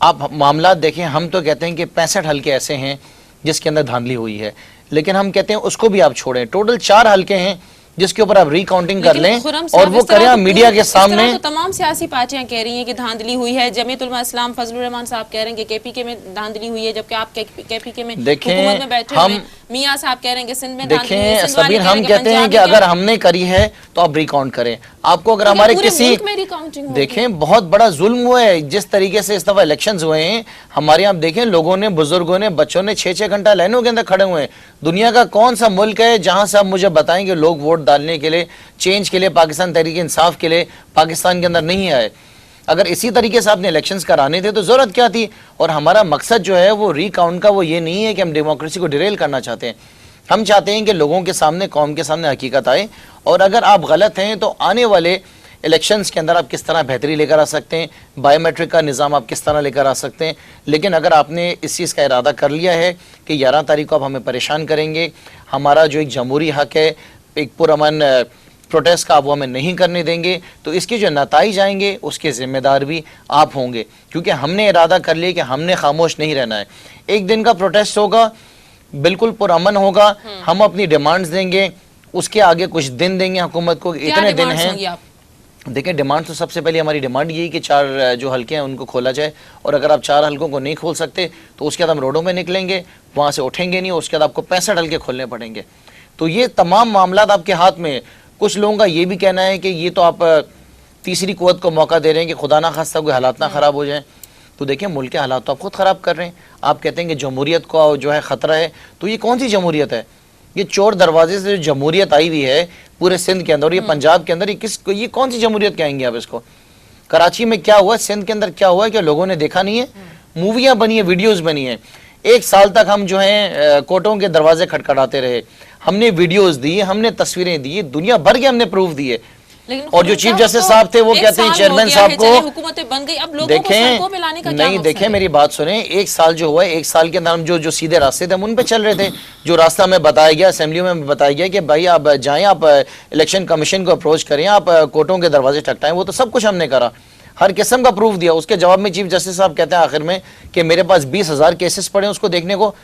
आप मामला देखें, हम तो कहते हैं कि 65 हल्के ऐसे हैं जिसके अंदर धांधली हुई है, लेकिन हम कहते हैं उसको भी आप छोड़ें। टोटल 4 हल्के हैं जिसके ऊपर आप रिकाउंटिंग कर लें और वो करें मीडिया के सामने। तो तमाम सियासी पार्टियां कह रही हैं कि धांधली हुई है। जमीयत उलमा इस्लाम फजलुर रहमान साहब कह रहे हैं कि केपीके में धांधली हुई है, जबकि आप केपीके में हुकूमत में बैठे हुए मियां साहब कह रहे हैं कि सिंध में धांधली हुई है। देखें सबीर, हम कहते हैं कि अगर हमने करी है तो आप रिकाउंट करें। आपको अगर हमारे किसी देखें बहुत बड़ा जुल्म हुआ है, जिस तरीके से इस दफा इलेक्शंस हुए हैं हमारे यहाँ, देखें लोगों ने, बुजुर्गों ने, बच्चों ने 6-6 घंटा लाइनों के अंदर खड़े हुए हैं। दुनिया का कौन सा मुल्क है जहां से आप मुझे बताएं कि लोग वोट डालने के लिए, चेंज के लिए, पाकिस्तान तहरीक इंसाफ के लिए पाकिस्तान के अंदर नहीं आए? अगर इसी तरीके से आपने इलेक्शंस कराने थे तो जरूरत क्या थी? और हमारा मकसद जो है वो रिकाउंट का वो ये नहीं है कि हम डेमोक्रेसी को डिरेल करना चाहते हैं। हम चाहते हैं कि लोगों के सामने, कौम के सामने हकीकत आए, और अगर आप गलत हैं तो आने वाले इलेक्शंस के अंदर आप किस तरह बेहतरी लेकर आ सकते हैं, बायोमेट्रिक का निज़ाम आप किस तरह लेकर आ सकते हैं। लेकिन अगर आपने इस चीज़ का इरादा कर लिया है कि 11 तारीख को आप हमें परेशान करेंगे, हमारा जो एक जमहूरी हक है, एक पुरअमन प्रोटेस्ट का आप वो हमें नहीं करने देंगे, तो इसके जो नताइज आएंगे उसके ज़िम्मेदार भी आप होंगे। क्योंकि हमने इरादा कर लिया कि हमने खामोश नहीं रहना है। एक दिन का प्रोटेस्ट होगा, बिल्कुल पुरअमन होगा, हम अपनी डिमांड्स देंगे, उसके आगे कुछ दिन देंगे हुकूमत को, इतने दिन हैं। देखिए, डिमांड तो सबसे पहले हमारी डिमांड यही कि 4 जो हल्के हैं उनको खोला जाए, और अगर आप 4 हल्कों को नहीं खोल सकते तो उसके बाद हम रोडों में निकलेंगे, वहाँ से उठेंगे नहीं, उसके बाद आपको 65 हल्के खोलने पड़ेंगे। तो ये तमाम मामला आपके हाथ में। कुछ लोगों का ये भी कहना है कि ये तो आप तीसरी कुव्वत को मौका दे रहे हैं कि खुदा ना खास्ता कोई हालात ना ख़राब हो जाएं। तो देखिए, मुल्क के हालात तो आप खुद ख़राब कर रहे हैं। आप कहते हैं कि जमहूरियत को जो है ख़तरा है, तो ये कौन सी जमहूरियत है? ये चोर दरवाजे से जो जमहूरियत आई हुई है पूरे सिंध के अंदर और ये पंजाब के अंदर, ये कौन सी जमहूरियत कहेंगे आप इसको? कराची में क्या हुआ, सिंध के अंदर क्या हुआ है, क्या लोगों ने देखा नहीं है? मूवियाँ बनी है, वीडियोज़ बनी है। 1 साल तक हम जो है कोर्टों के दरवाजे खटखटाते रहे, हमने वीडियोस दी, हमने तस्वीरें दी, दुनिया भर के हमने प्रूफ दिए। और जो चीफ जस्टिस साहब थे वो कहते हैं चेयरमैन साहब को, हुकूमतें बन गई, अब लोगों को देखें सड़कों पे लाने का क्या नहीं, मकसद देखें है? मेरी बात सुने। 1 साल जो हुआ है, 1 साल के अंदर हम जो सीधे रास्ते थे हम उन पे चल रहे थे। जो रास्ता हमें बताया गया, असेंबली में बताया गया कि भाई आप जाएं, आप इलेक्शन कमीशन को अप्रोच करें, आप कोर्टों के दरवाजे ठकटाएं, वो तो सब कुछ हमने करा, हर किस्म का प्रूफ दिया। उसके जवाब में चीफ जस्टिस साहब कहते हैं आखिर में कि मेरे पास 20,000 केसेस पड़े उसको देखने को।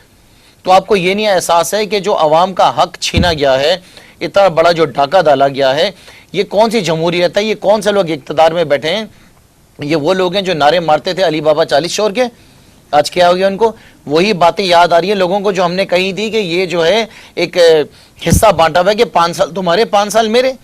तो आपको ये नहीं एहसास है कि जो अवाम का हक छीना गया है, इतना बड़ा जो डाका डाला गया है, ये कौन सी जमहूरियत है? ये कौन से लोग इक़्तिदार में बैठे हैं? ये वो लोग हैं जो नारे मारते थे अली बाबा 40 चोर के, आज क्या हो गया उनको? वही बातें याद आ रही है लोगों को जो हमने कही थी कि ये जो है एक हिस्सा बांटा हुआ है कि 5 साल तुम्हारे 5 साल मेरे।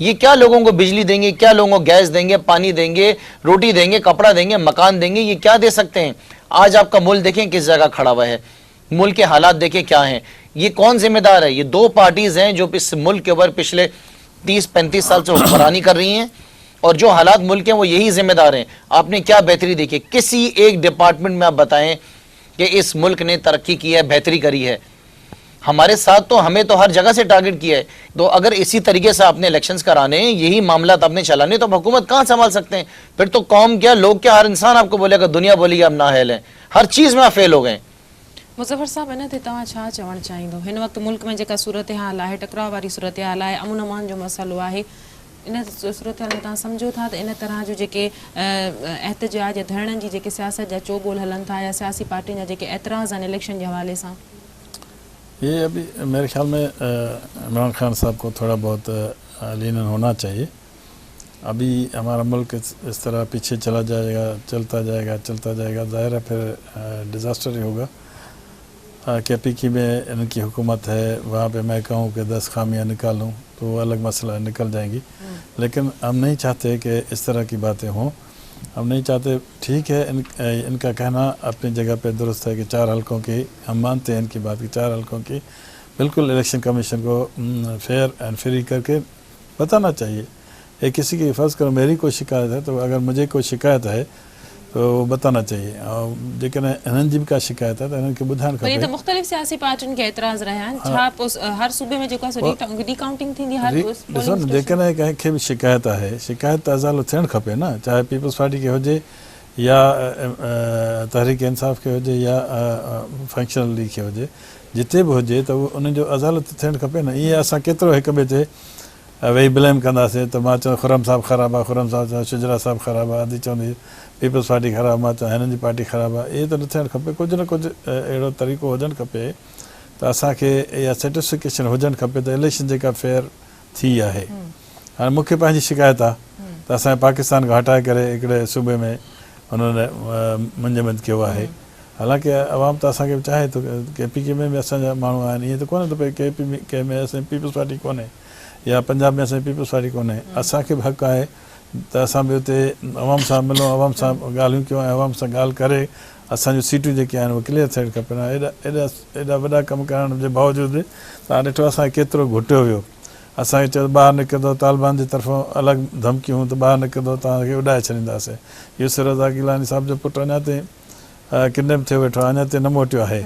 ये क्या लोगों को बिजली देंगे, क्या लोगों को गैस देंगे, पानी देंगे, रोटी देंगे, कपड़ा देंगे, मकान देंगे, ये क्या दे सकते हैं? आज आपका मुल्क देखें किस जगह खड़ा हुआ है, मुल्क के हालात देखें क्या हैं। ये कौन जिम्मेदार है? ये 2 पार्टीज हैं जो इस मुल्क के ऊपर पिछले 30-35 साल से हुक्मरानी कर रही हैं, और जो हालात मुल्क के वो यही जिम्मेदार हैं। आपने क्या बेहतरी देखी? किसी एक डिपार्टमेंट में आप बताएं कि इस मुल्क ने तरक्की की है, बेहतरी करी है? हमारे साथ तो हमें तो हर जगह से टारगेट किया है। तो अगर इसी तरीके से आपने इलेक्शंस कराने, यही मामला आपने चलाने, तो आप हुकूमत कहाँ संभाल सकते हैं? फिर तो कौम क्या, लोग क्या, हर इंसान आपको बोलेगा, दुनिया बोलेगी आप नाअहल हैं, हर चीज़ में आप फेल हो गए। मुज़फ़र साहब, इन ते तव्हां छा चवणु चाहींदो? हिन वक़्तु मुल्क में जेका सूरत हाल आहे, टकराव वारी सूरत हाल आहे, अमन अमान जो मसइलो आहे, इन सूरत हाल में तव्हां सम्झो था त इन तरह जो जेके एहतजाज या धरणनि जी जेके सियासत जा चोबोल हलनि था, या सियासी पार्टियुनि जा जेके एतराज़ आहिनि इलेक्शन जे हवाले सां? ये अभी मेरे ख्याल में इमरान खान साहब को थोड़ा बहुत लीन होना चाहिए। अभी हमारा मुल्क इस तरह पीछे चलता जाएगा, ज़ाहिर है फिर डिज़ास्टर ही होगा। KPK में इनकी हुकूमत है, वहाँ पे मैं कहूँ कि 10 खामियाँ निकालूँ तो वो अलग मसला निकल जाएंगी। लेकिन हम नहीं चाहते कि इस तरह की बातें हों, हम नहीं चाहते। ठीक है, इनका कहना अपनी जगह पे दुरुस्त है कि 4 हल्कों की, हम मानते हैं इनकी बात कि 4 हल्कों की बिल्कुल इलेक्शन कमीशन को फेयर एंड फ्री करके बताना चाहिए। एक किसी की फ़र्ज़ करो मेरी कोई शिकायत है, तो अगर मुझे कोई शिकायत है तो बताना चाहिए, और जेकॾहिं हिननि जी बि का शिकायत है तो हिननि खे ॿुधाइणु पर ये खपे। तो मुख़्तलिफ़ सियासी पार्टियुनि के एतराज़ रहिया आहिनि। छा पोइ हर सूबे में जेको आहे सो डिकाउंटिंग थींदी हर ॾिसो न, जेकॾहिं कंहिंखे बि शिकायत आहे, शिकायत त अज़ालो थियणु खपे न, चाहे पीपल्स पार्टी खे हुजे या तहरीक इंसाफ़ खे हुजे या फंक्शनल लीग खे हुजे, जिते बि हुजे त उन जो अज़ालो त थियणु खपे न। ईअं असां केतिरो हिक ॿिए ते वेही ब्लेम कंदासीं त मां चवां खुरम साहब ख़राबु आहे, खुरम साहब चवां शुजरा साहब ख़राबु आहे, अदी चवंदी पीपल्स पार्टी ख़राबु, मां चवां हिननि जी पार्टी ख़राबु आहे। इहे त न थियणु खपे। कुझु न कुझु अहिड़ो तरीक़ो हुजणु खपे त असांखे इहा सेटिस्फिकेशन हुजणु खपे त इलेक्शन जेका फेयर थी आहे। हाणे मूंखे पंहिंजी शिकायत आहे त असांजे पाकिस्तान खां हटाए करे हिकिड़े सूबे में हुननि मंजमंद कयो आहे। हालांकि अवाम त असांखे चाहे थो, KPK में बि असांजा माण्हू आहिनि, ईअं त कोन्हे त भई KPK में असांजी पीपल्स पार्टी कोन्हे या पंजाब में असांजी पीपल्स पार्टी कोन्हे। असांखे बि हक़ु आहे त असां बि हुते अवाम सां मिलूं, अवाम सां ॻाल्हियूं कयूं ऐं अवाम सां ॻाल्हि करे असांजूं सीटूं जेके आहिनि उहे क्लियर थियणु खपनि। एॾा वॾा कमु करण जे बावजूदि तव्हां ॾिठो असांखे केतिरो घुटियो वियो। असांखे चयो ॿाहिरि निकिरंदो, तालिबान जी तरफ़ां अलॻि धमकियूं त ॿाहिरि निकिरंदो तव्हांखे उॾाए छॾींदासीं। यूसुफ रज़ा गिलानी साहिब जो पुटु अञा ताईं किडनैप थियो वेठो आहे, अञा ताईं न मोटियो आहे।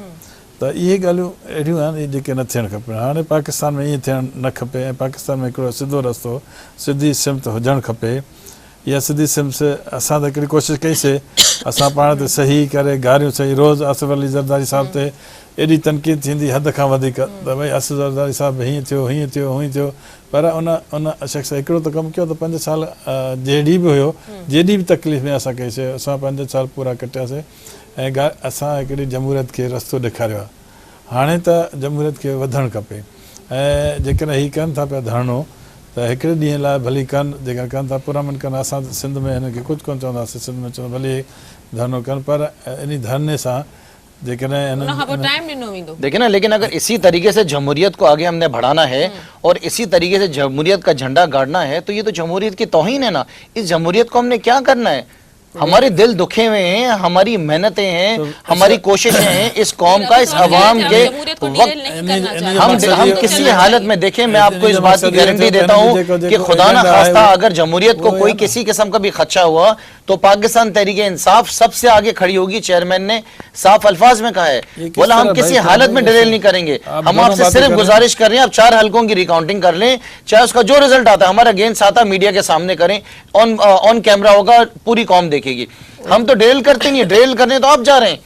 त त इहे ॻाल्हियूं अहिड़ियूं आहिनि जेके न थियणु खपनि। हाणे पाकिस्तान में ईअं थियणु न खपे ऐं पाकिस्तान में हिकिड़ो सिधो रस्तो सिधी सिमत हुजणु खपे। इहा सिधी सिमत असां त हिकिड़ी कोशिशि कईसीं, असां पाण ते सही करे गारियूं सही, रोज़ आसिफ अली ज़रदारी साहिब ते एॾी तनक़ीद थींदी हद खां वधीक त भई आसिफ ज़रदारी साहिब हीअं थियो हीअं थियो हीअं थियो, पर उन शख़्स हिकिड़ो त कमु कयो त 5 साल जहिड़ी बि हुयो जेॾी बि तकलीफ़ में असां कईसीं, असां 5 साल पूरा कटियासीं ऐं असां हिकिड़ी जमहूरियत खे रस्तो ॾेखारियो आहे। हाणे त जमहूरियत खे वधणु खपे ऐं जेकॾहिं हीअ कनि था पिया धरणो त हिकिड़े ॾींहं लाइ भली कनि, जेका कनि था पुरमन कनि। असां सिंध में हिनखे कुझु कोन चवंदासीं, सिंध में चवंदा भली धरनो कनि, पर इन धरने सां देखिए ना, लेकिन अगर इसी तरीके से जमहूरियत को आगे हमने बढ़ाना है और इसी तरीके से जमहूरियत का झंडा गाड़ना है तो ये तो जमहूरियत की तौहीन है ना। इस जमहूरियत को हमने क्या करना है? हमारे दिल दुखे हुए हैं, हमारी मेहनतें हैं, हमारी कोशिशें हैं इस कौम का, इस अवाम के वक्त हम किसी हालत में देखें, मैं आपको इस बात की गारंटी देता हूँ कि खुदा ना खास्ता अगर जमहूरियत को कोई किसी किस्म का भी खदशा हुआ तो पाकिस्तान तहरीके इंसाफ सबसे आगे खड़ी होगी। चेयरमैन ने साफ अल्फाज में कहा है, बोला हम किसी हालत में डिलेल नहीं करेंगे। हम आपसे सिर्फ गुजारिश कर रहे हैं आप 4 हलकों की रिकाउंटिंग कर लें, चाहे उसका जो रिजल्ट आता है हमारा अगेंस्ट आता मीडिया के सामने करें, ऑन कैमरा होगा, पूरी कौम देखेगी। हम तो डिलेल करते नहीं, डिलेल करने तो आप जा रहे हैं,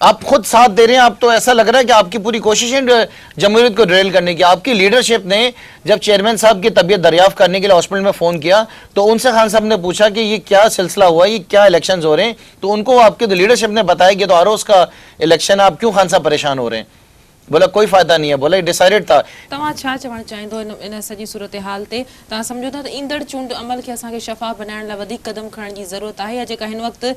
आप खुद साथ दे रहे हैं। आप तो ऐसा लग रहा है कि आपकी पूरी कोशिश है जमहूरियत को डिरेल करने की। आपकी लीडरशिप ने जब चेयरमैन साहब की तबीयत दरियाफ्त करने के लिए हॉस्पिटल में फोन किया तो उनसे खान साहब ने पूछा कि ये क्या सिलसिला हुआ, ये क्या इलेक्शंस हो रहे हैं, तो उनको आपके लीडरशिप ने बताया कि तो आरोज का इलेक्शन, आप क्यों खान साहब परेशान हो रहे हैं? बोला कोई फायदा नहीं है, बोला डिसाइडेड था। तव्हां छा चवण चाहींदो इन सॼी सूरत हाल ते? तव्हां सम्झो था त ईंदड़ चूंड अमल खे असांखे शफ़ाफ़ बनाइण लाइ वधीक क़दम खणण जी ज़रूरत आहे, या जेका हिन वक़्तु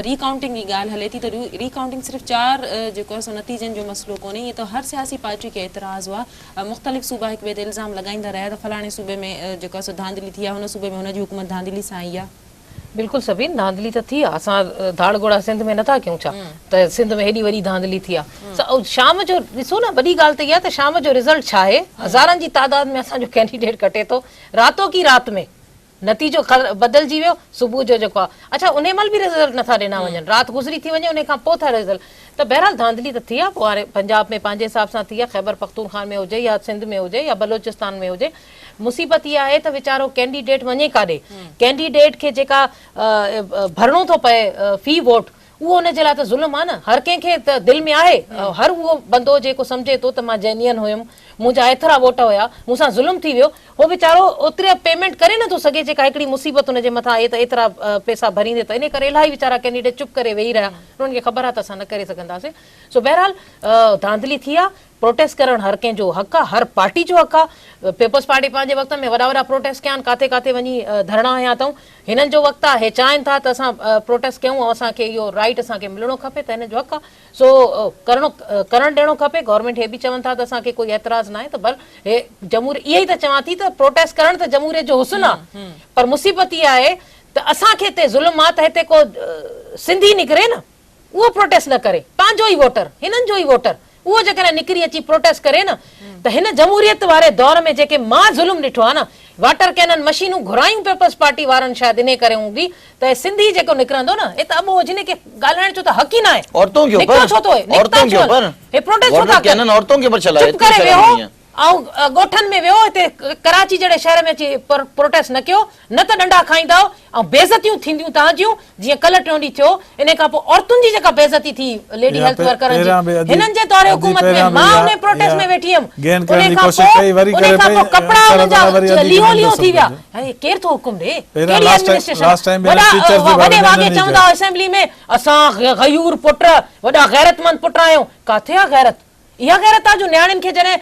रिकाउंटिंग जी ॻाल्हि हले थी त रिकाउंटिंग सिर्फ़ु 4 जेको आहे सो नतीजनि जो मसइलो कोन्हे, इहे त हर सियासी पार्टी खे एतिराज़ हुआ। मुख़्तलिफ़ सूबा हिक ॿिए ते इल्ज़ाम लॻाईंदा रहिया त फलाणे सूबे में जेको आहे सो धांधली थी आहे, हुन सूबे में हुनजी हुकूमत धांधली सां आई आहे। बिल्कुल सभीन धांधली तो थी। असां धाड़ घोड़ा सिंध में नथा क्यों छा त सिंध में हेडी वडी धांधली थी शाम जो ॾिसो ना, वॾी ॻाल्हि त इहा त शाम जो रिज़ल्ट छा आहे, हज़ारनि जी तादाद में असांजो कैंडिडेट कटे थो, रातो की रात में नतीजो बदलजी वियो, सुबुह जो जेको आहे अच्छा उन महिल बि रिज़ल्ट नथा ॾिना वञनि, राति गुज़री थी वञे उन खां पोइ था रिज़ल्ट। त बहरहाल धांधली त थी आहे, पोइ हाणे पंजाब में पंहिंजे हिसाब सां थी आहे, ख़ैबर पख्तूनख्वा में हुजे या सिंध में हुजे या बलोचिस्तान में हुजे। मुसीबत इहा आहे त वीचारो कैंडिडेट वञे काॾे, कैंडिडेट खे जेका भरणो थो पए फी वोट, उहो उनजे लाइ त ज़ुल्म आहे न। हर कंहिंखे त दिलि में आहे, हर उहो बंदो जेको सम्झे थो त मां जेन्युइन हुयुमि, मुंहिंजा एतिरा वोट हुया, मूंसां ज़ुल्म थी वियो, उहो वीचारो ओतिरे पेमेंट करे नथो सघे जेका हिकिड़ी मुसीबत हुनजे मथां आहे त एतिरा पैसा भरींदे, त इन करे इलाही वीचारा कैंडिडेट चुप करे वेही रहिया, उन्हनि खे ख़बर आहे त असां न करे सघंदासीं। सो बहरहाल धांधली थी आहे, प्रोटेस्ट करणु हर कंहिंजो हक़ आहे, हर पार्टी जो हक़ आहे। पीपल्स पार्टी पंहिंजे वक़्त में वॾा वॾा प्रोटेस्ट कया आहिनि, काथे काथे वञी धरणा हया अथऊं। हिननि जो वक़्तु आहे, हे चाहिनि था त असां प्रोटेस्ट कयूं ऐं असांखे इहो राइट असांखे मिलणो खपे, त हिन जो हक़ आहे। सो करणु ॾियणो खपे। गवर्नमेंट हे बि चवनि था त असांखे कोई एतिराज़ न आहे, त भल हे जमहूरियत इहा ई त चवां थी त प्रोटेस्ट करणु त जमहूरियत जो हुस्न आहे, पर मुसीबत इहा आहे त असांखे हिते ज़ुल्म आहे त हिते को सिंधी निकिरे न, उहो प्रोटेस्ट न करे, पंहिंजो ई वोटर, हिननि जो ई वोटर, उहो जेकॾहिं निकिरी अची प्रोटेस्ट करे न, त हिन जमहूरियत वारे दौर में जेके मां ज़ुल्म ॾिठो आहे न, वाटर कैनन मशीनूं घुरायूं पीपल्स पार्टी वारनि शायदि इन करे हूंदी त सिंधी जेको निकिरंदो न, हे त अबो जिन खे ॻाल्हाइण जो त हक़ ई न आहे। औरतों के ऊपर, औरतों के ऊपर हे प्रोटेस्ट छो था कैनन औरतों के ऊपर चलाए, चुप करे वेहो ऐं ॻोठनि में वियो, हिते कराची जहिड़े शहर में अची प्रोटेस्ट न कयो, न त डंडा खाईंदा ऐं बेइज़तियूं थींदियूं तव्हां जूं, जीअं कल्ह टियों ॾींहुं थियो। इन खां पोइ औरतुनि जी जेका बेइज़ती थी लेडी हेल्थ वर्करनि जी, हिननि जे दौरे हुकूमत में मां उन प्रोटेस्ट में वेठी हुयमि, उन खां पोइ कपिड़ा हुनजा लिहो लिहो थी विया। केरु थो हुकुम ॾे, कहिड़ी एडमिनिस्ट्रेशन? वॾे वागे चवंदा असेंबली में असां गयूर पुट, वॾा गैरतमंद पुट आहियूं। काथे आहे गैरत? इहा गैरत आहे जो न्याणियुनि खे जॾहिं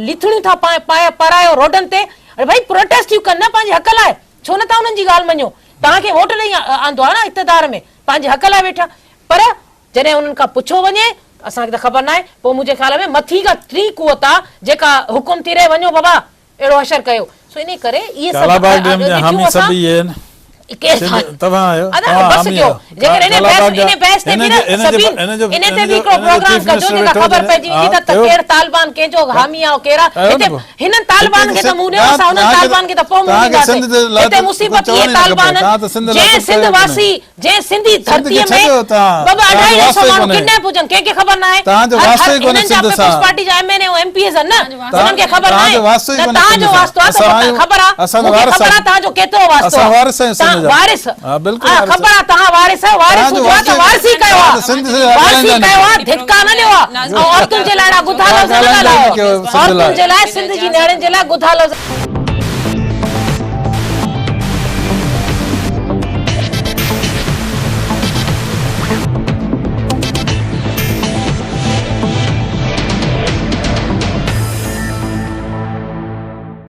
लिथड़ियूं था पारायो रोडनि ते, अरे भाई प्रोटेस्ट थियूं कनि न पंहिंजे हक़ लाइ, छो न था उन्हनि जी ॻाल्हि मञो? तव्हांखे वोट ॾेई आंदो आहे न इक़्तिदार में, पंहिंजे हक़ लाइ वेठा, पर जॾहिं उन्हनि खां पुछो वञे असांखे त ख़बर न आहे, पोइ मुंहिंजे ख़्याल में मथी खां टी कुवत आहे जेका हुकुम थी रहे वञो बाबा अहिड़ो हशर कयो। सो इन करे इहे केस था तव्हां आयो अदा बस कयो जेकर इने बहस ते भी सभीन इने ते भी हिकिड़ो प्रोग्राम कजो जेका ख़बर पइजी वेंदी त केर तालिबान कंहिंजो हामी आहे केरा हिते हिननि तालिबान खे त मूं ॾियो असां हुननि तालिबान खे त पोइ मूं ॾींदासीं हिते मुसीबत ये तालिबान जे सिंध वासी जे सिंधी धरतीअ में बाबा 250 माण्हू किडनैप हुजनि कंहिंखे ख़बर न आहे तव्हांजो वास्तो ई कोन्हे सिंध सां पार्टी जा एमएनए ऐं एमपीएस आहिनि न उन्हनि खे ख़बर न आहे वास्तो ई कोन्हे तव्हांजो वास्तो आहे त ख़बर आहे असां मूंखे ख़बर आहे तव्हांजो केतिरो वास्तो असां वारिस आहियूं सिंध जा वारिस हा बिल्कुलु ख़बर आहे तव्हां वारिस आहियो वारिस हुजो आहे त वारिसी कयो आहे सिंध से वारिसी कयो आहे धिक्का न ॾियो आहे ऐं औरतुनि जे लाइ ॻुधा लफ़्ज़ न ॻाल्हायो औरतुनि जे लाइ सिंध जी नियाणियुनि जे लाइ ॻुधा लफ़्ज़